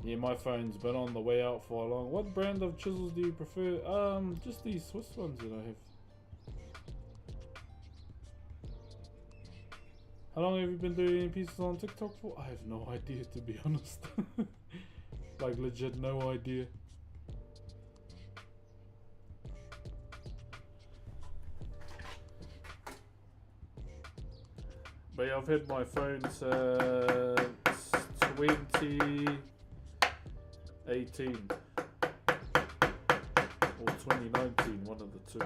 Yeah, my phone's been on the way out for long. What brand of chisels do you prefer? Just these Swiss ones that I have. How long have you been doing pieces on TikTok for? I have no idea, to be honest. Like legit no idea. But yeah, I've had my phone since 2018 or 2019, one of the two.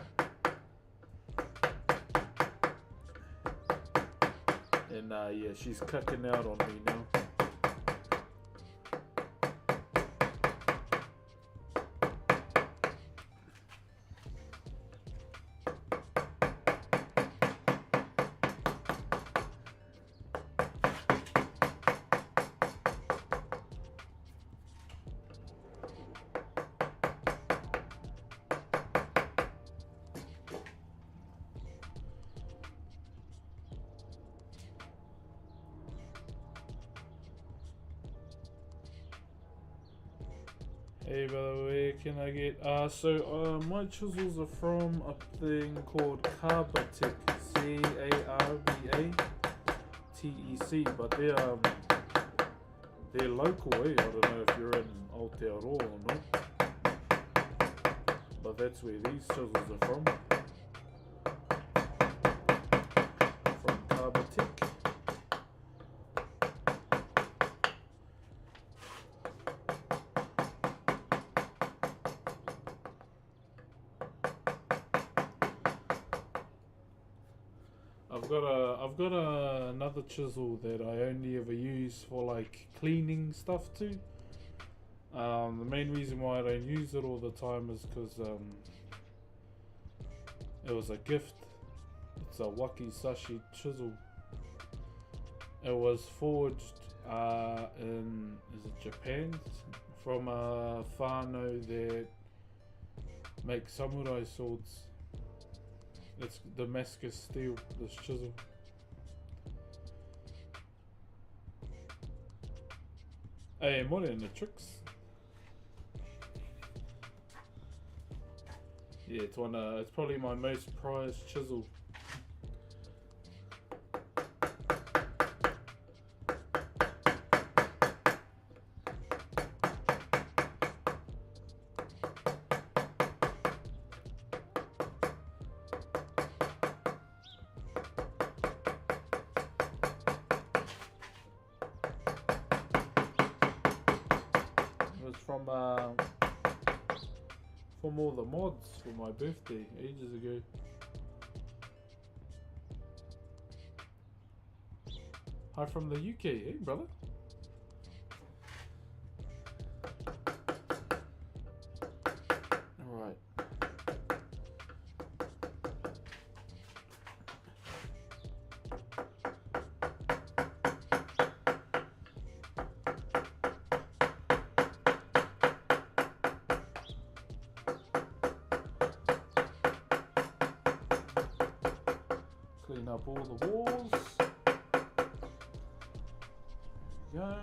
And yeah, she's cucking out on me now. Hey brother, where can I get so my chisels are from a thing called Carbatec, Carbbatec, but they're local, eh? I don't know if you're in Aotearoa or not, but that's where these chisels are from Carbatec. I've got another chisel that I only ever use for like cleaning stuff too. The main reason why I don't use it all the time is because it was a gift. It's a wakizashi chisel. It was forged in Japan from a whānau that makes samurai swords. It's Damascus steel, this chisel. Hey, more than the tricks. Yeah, it's probably my most prized chisel. From all the mods for my birthday ages ago. Hi from the UK, eh brother? Alright. Clean up all the walls. There we go.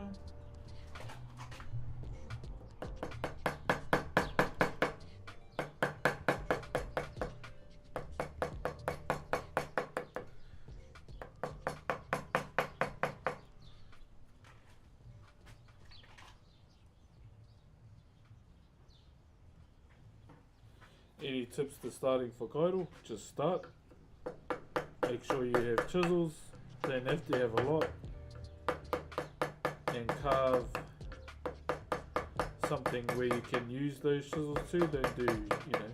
Any tips to starting Whakairo? Just start. Make sure you have chisels, don't have to have a lot, and carve something where you can use those chisels too. Don't do, you know,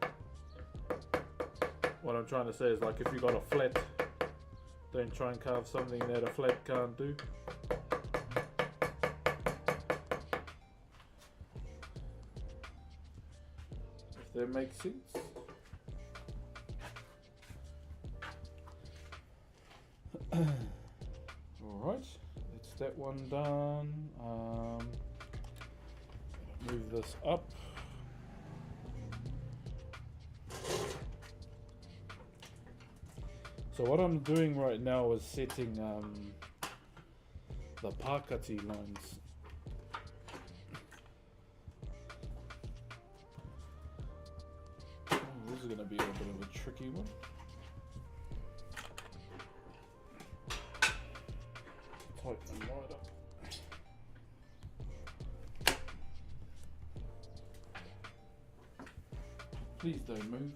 what I'm trying to say is like if you got a flat, don't try and carve something that a flat can't do. If that makes sense. Alright, that's that one done. Move this up. So what I'm doing right now is setting the pakati lines. Oh, this is going to be a bit of a tricky one. Tighten them right up. Please don't move.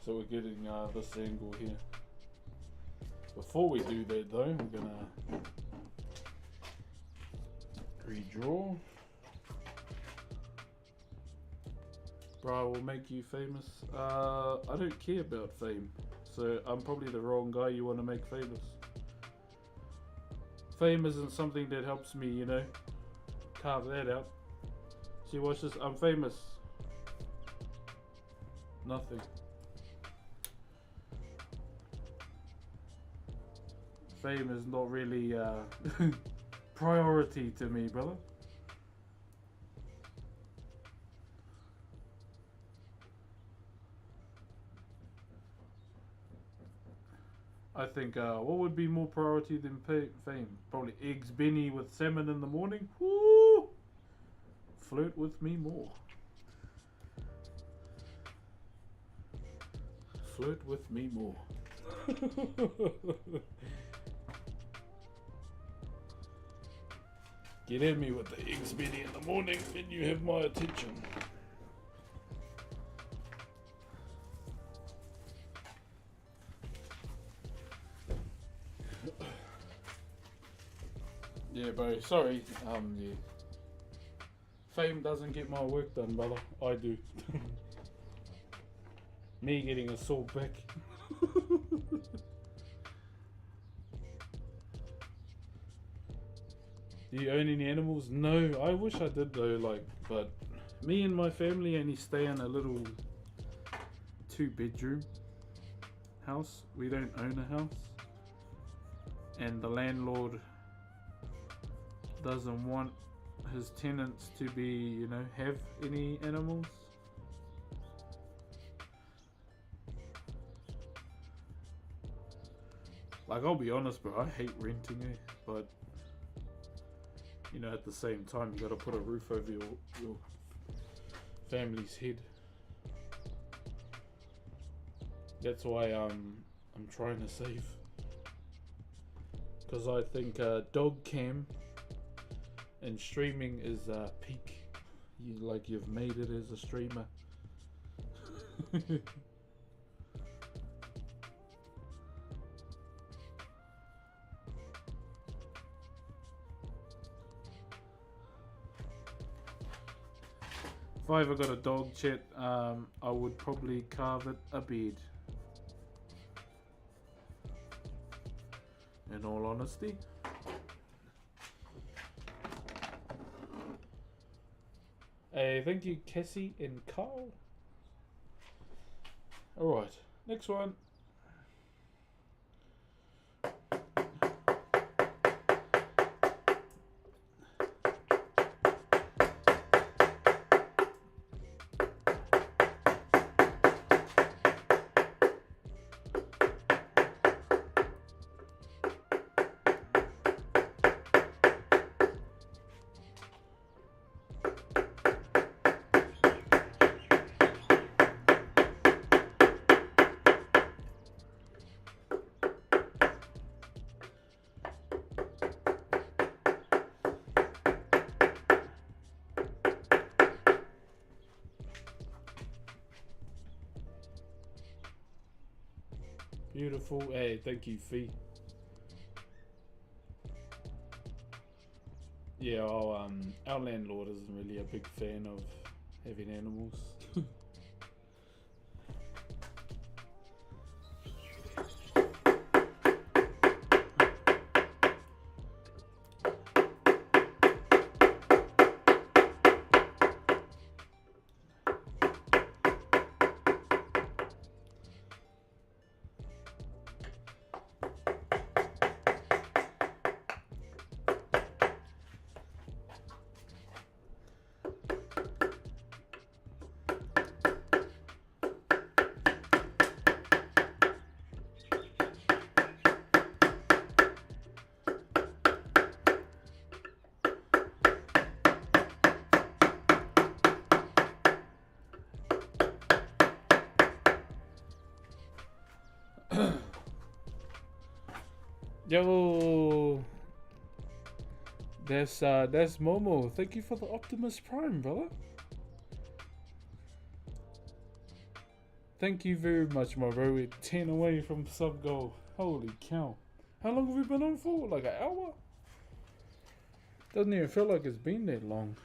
So we're getting this angle here. Before we do that though, we're gonna redraw. Bro, will make you famous. I don't care about fame, so I'm probably the wrong guy you want to make famous. Fame isn't something that helps me, you know, carve that out. See, watch this. I'm famous. Nothing. Fame is not really priority to me, brother. I think what would be more priority than fame? Probably eggs Benny with salmon in the morning. Woo! Flirt with me more. Flirt with me more. Get at me with the eggs Benny in the morning and you have my attention. Yeah, bro, sorry, yeah. Fame doesn't get my work done, brother. I do. Me getting a sore back. Do you own any animals? No, I wish I did though, like, but me and my family only stay in a little 2-bedroom house. We don't own a house. And the landlord doesn't want his tenants to be, you know, have any animals. Like, I'll be honest, bro, I hate renting it, but you know, at the same time, you gotta put a roof over your family's head. That's why I'm trying to save, because I think dog cam and streaming is peak. You've made it as a streamer. If I ever got a dog, chat, I would probably carve it a bed. In all honesty. Hey, thank you, Cassie and Carl. Alright, next one. Beautiful. Hey, thank you, Fee. Yeah, our landlord isn't really a big fan of having animals. Yo, that's Momo. Thank you for the Optimus Prime, brother. Thank you very much, my bro. We're 10 away from sub goal. Holy cow! How long have we been on for? Like an hour? Doesn't even feel like it's been that long.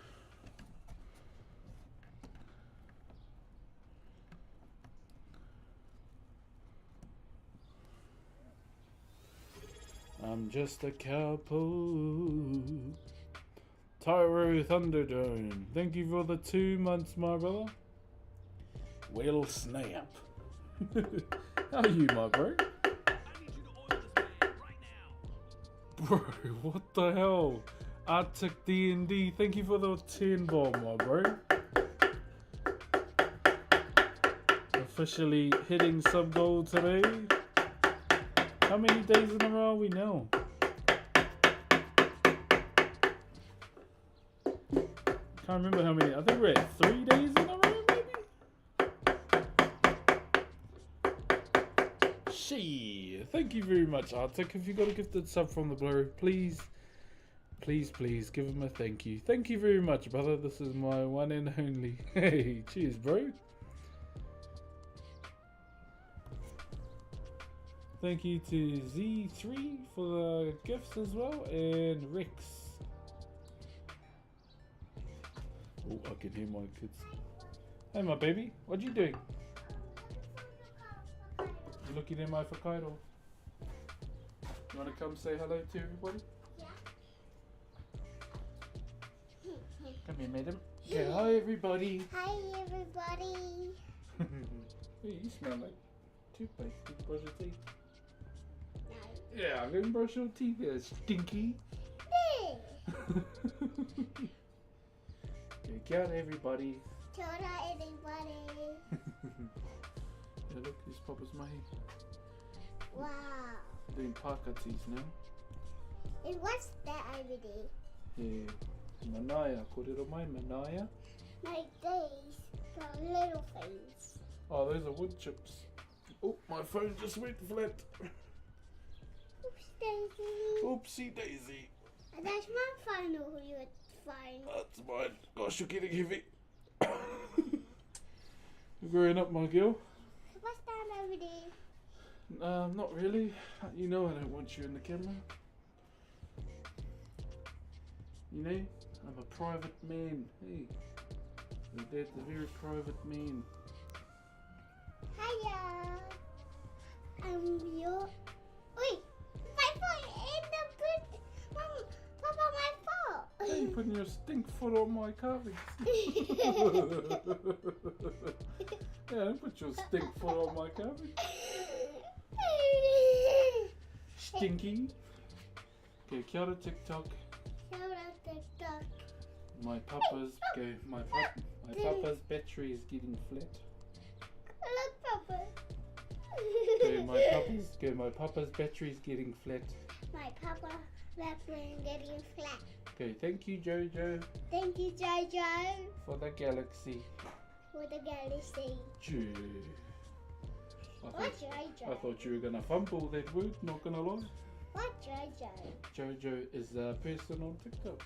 I'm just a cowpoke. Tyro Thunderdome. Thank you for the 2 months, my brother. Well, snap. How are you, my bro? Bro, what the hell? Arctic D&D, thank you for the 10 bomb, my bro. Officially hitting sub goal today. How many days in a row are we now? Can't remember how many. I think we're at 3 days in a row, maybe? She. Thank you very much, Arctic. If you got a gifted sub from the Blur, please give him a thank you. Thank you very much, brother. This is my one and only. Hey, cheers, bro. Thank you to Z3 for the gifts as well, and Rex. Oh, I can hear my kids. Hey, my baby, what you doing? You looking at my Whakairo? You want to come say hello to everybody? Yeah. Come here, madam. Okay, hi everybody. Hi everybody. Hey, you smell like toothpaste. Did you brush your teeth? No. Yeah, I didn't brush your teeth. They're stinky. Okay, kia ora, everybody. Kia ora everybody. Yeah, look, here's Papa's mahi. Wow. Doing pakatis now. And what's that over there? Yeah, manaya. Kōrero mai, manaya. Like these, the little things. Oh, those are wood chips. Oh, my phone just went flat. Oops, Daisy. Oopsie daisy. That's my phone or your phone. That's mine. Gosh, you're getting heavy. You're growing up, my girl. What's that over there? Not really. You know I don't want you in the camera. You know, I'm a private man. Hey, your dad's a very private man. Hiya. Your... Wait, my phone in the put... Papa, my phone. Hey, you putting your stink foot on my carpet. Yeah, don't put your stink foot on my carpet. Stinky. Okay, kia ora TikTok. Kia ora TikTok. My papa's papa's battery is getting flat. Look, Papa. Okay, my papa's battery is getting flat. My papa battery getting flat. Okay, thank you Jojo Thank you, Jojo, for the galaxy. for the galaxy. Gee. What I Jojo? thought you were gonna fumble that word, not gonna lie. What Jojo? Jojo is a person on TikTok.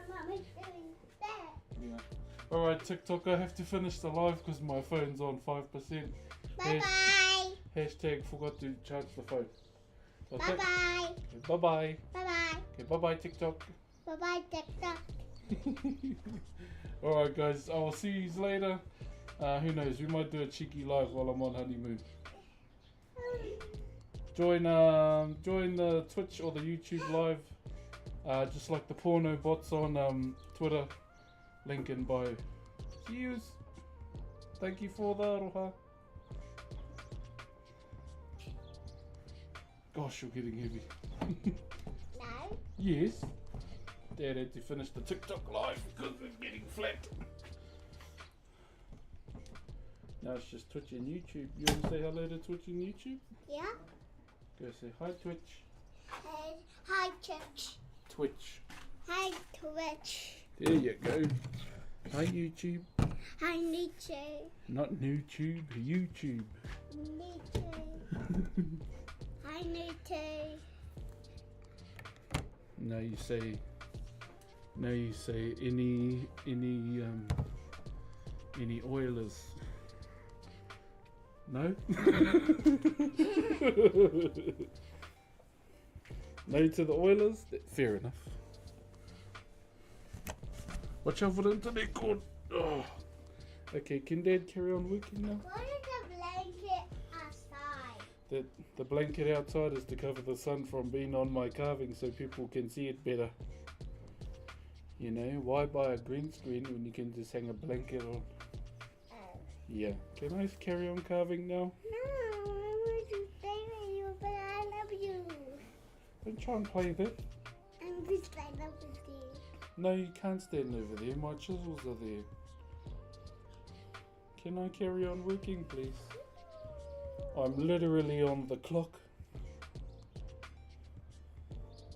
Mommy's doing that. Yeah. Alright, TikTok, I have to finish the live because my phone's on 5%. Bye-bye. Hashtag forgot to charge the phone. So Bye-bye. Bye bye. Bye-bye. Okay, bye bye TikTok. Bye-bye, TikTok. Alright guys, I will see you later. Who knows, we might do a cheeky live while I'm on honeymoon. Join the Twitch or the YouTube live. Just like the porno bots on Twitter. Link in bio. See yous. Thank you for the aroha. Gosh, you're getting heavy. No. Yes. Dad had to finish the TikTok live because it's getting flat. Now it's just Twitch and YouTube. You want to say hello to Twitch and YouTube? Yeah. Go say hi Twitch. Hi, Twitch. Twitch. Hi, Twitch. There you go. Hi YouTube. Hi, Nietzsche. Not YouTube, YouTube. Nietzsche. Hi, I need to. Now you say any Oilers. No? No to the Oilers? Fair enough. Watch out for the internet cord. Oh. Okay, can Dad carry on working now? What is the blanket outside? The blanket outside is to cover the sun from being on my carving so people can see it better. You know, why buy a green screen when you can just hang a blanket on? Oh. Yeah. Can I carry on carving now? No, I want to stay with you, but I love you. Don't try and play that. I'm just stand up with you. No, you can't stand over there. My chisels are there. Can I carry on working, please? I'm literally on the clock.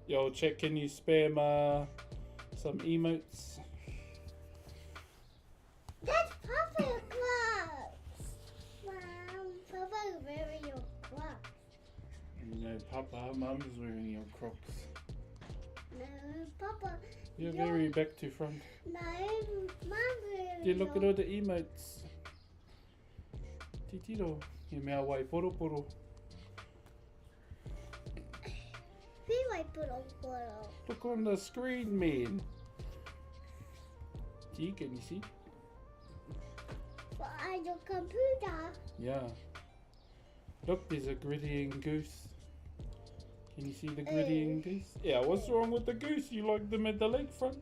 Yo, check, can you spam some emotes? That's Papa's clothes. Mom, Papa's wearing your clothes. No, Papa, Mum's wearing your Crocs. No, Papa. You're very back to front. No, Mom's wearing Yeah, look at all the emotes. Titiro, he mea wai poro poro. Who I put on photo? Look on the screen, man. Gee, can you see? But on your computer. Yeah. Look, there's a grittying goose. Can you see the grittying goose? Yeah, what's wrong with the goose? You like them at the lakefront?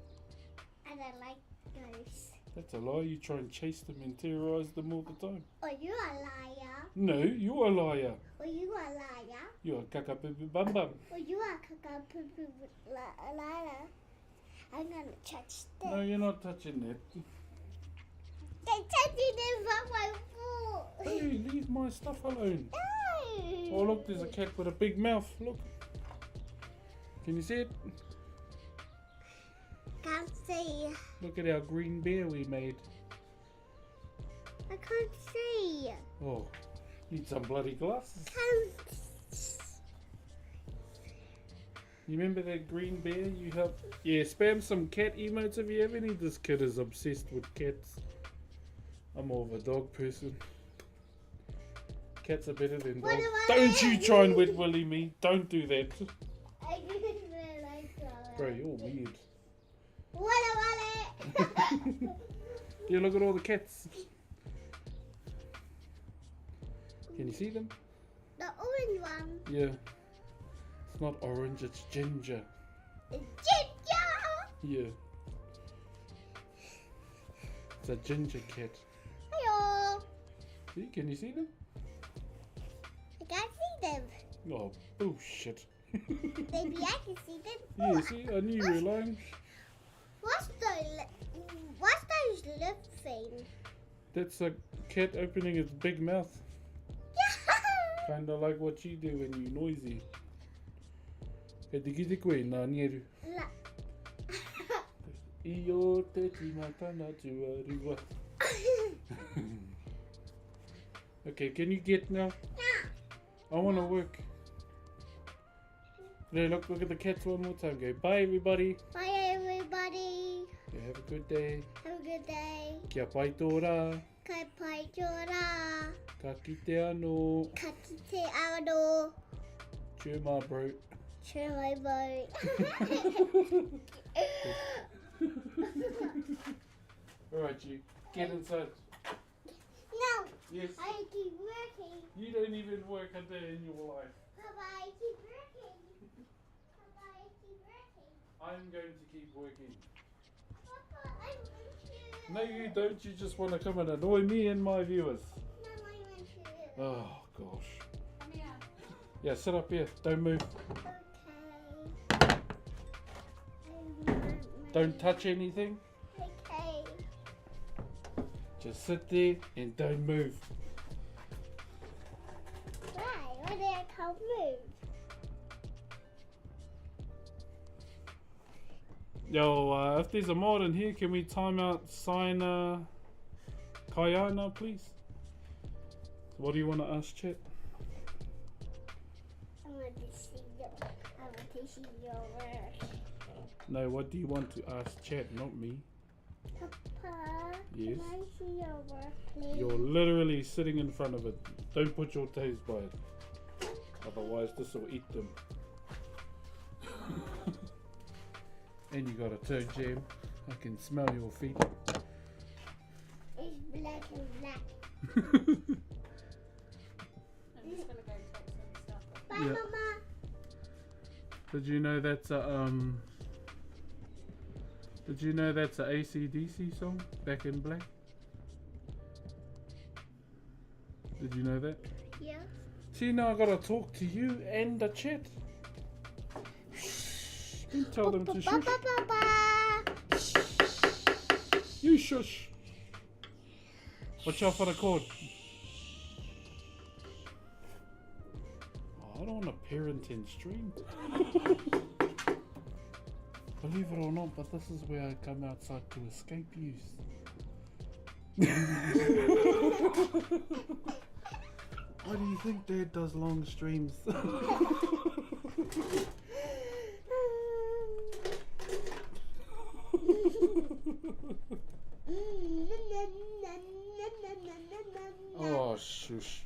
And I like those. That's a lie. You try and chase them and terrorise them all the time. Oh, you a liar. No, you're a liar. Oh, you a liar. You're a kakapipi bum bum. Oh, you a liar. I'm gonna touch this. No, you're not touching that. They're touching it from my foot. Hey, leave my stuff alone. No. Oh, look, there's a cat with a big mouth. Look. Can you see it? Can't see. Look at our green bear we made. I can't see. Oh, need some bloody glasses. Can't. You remember that green bear you helped? Yeah, spam some cat emotes if you have any. This kid is obsessed with cats. I'm more of a dog person. Cats are better than What dogs. about Don't you it? try and wet willy me. Don't do that. I didn't realize that. Bro, you're weird. What about it? Yeah, look at all the cats. Can you see them? The orange one. Yeah. It's not orange, it's ginger. It's ginger. Yeah. It's a ginger cat. Hello. See, can you see them? I can't see them. Oh, bullshit. Maybe I can see them. Yeah, see, I knew you were lying. What's those lip thing? That's a cat opening its big mouth. Kinda like what you do when you're noisy. Kei te kite koe, nā nieru. I o te timatana tuarua. Okay, can you get now? I want to work. No, look at the cats one more time. Go, bye everybody. Bye everybody. Okay, have a good day. Have a good day. Kia pai tō rā. Kai pai tora. Ka kite anō. Ka kite ano. Cheer ma bro. Cheer my boat. Alright, you get inside. No, Yes. I keep working. You don't even work a day in your life. Papa, I keep working. Papa, I keep working. I'm going to keep working. Papa, I want to. No, you don't. You just want to come and annoy me and my viewers. No, I want to. Oh, gosh. Come here. Yeah, sit up here. Don't move. Okay. Don't touch anything. Okay. Just sit there and don't move. Why? Why did I can't move? Yo, if there's a mod in here, can we time out sign Kayana, please? What do you want to ask, chat? I'm gonna see your work. No, what do you want to ask chat, not me? Papa, Yes? can I see your work, please? You're literally sitting in front of it. Don't put your toes by it. Otherwise this will eat them. And you got a toe jam. I can smell your feet. It's black and black. I'm just gonna go take some stuff. Bye, Yeah. Mama. Did you know that's a Did you know that's a AC/DC song? Back in Black. Did you know that? Yeah. See, now I gotta talk to you and the chat. You tell them to shush. You shush. Watch out for the cord. Oh, I don't want a parenting stream. Believe it or not, but this is where I come outside to escape use. Why do you think Dad does long streams? Oh, shush.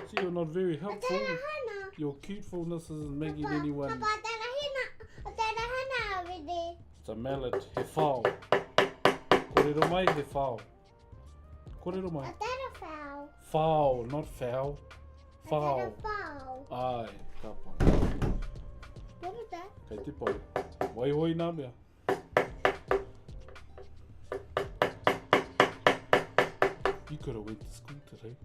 See, you're not very helpful. Your cutefulness isn't making anyone... It's a mallet. He whao. Korero mai, he whao. Korero mai. Whao, not foul. Whao. Ai, ka pai. What was that? Kei te pai. Wai hoi nā mea. You could have went to school today.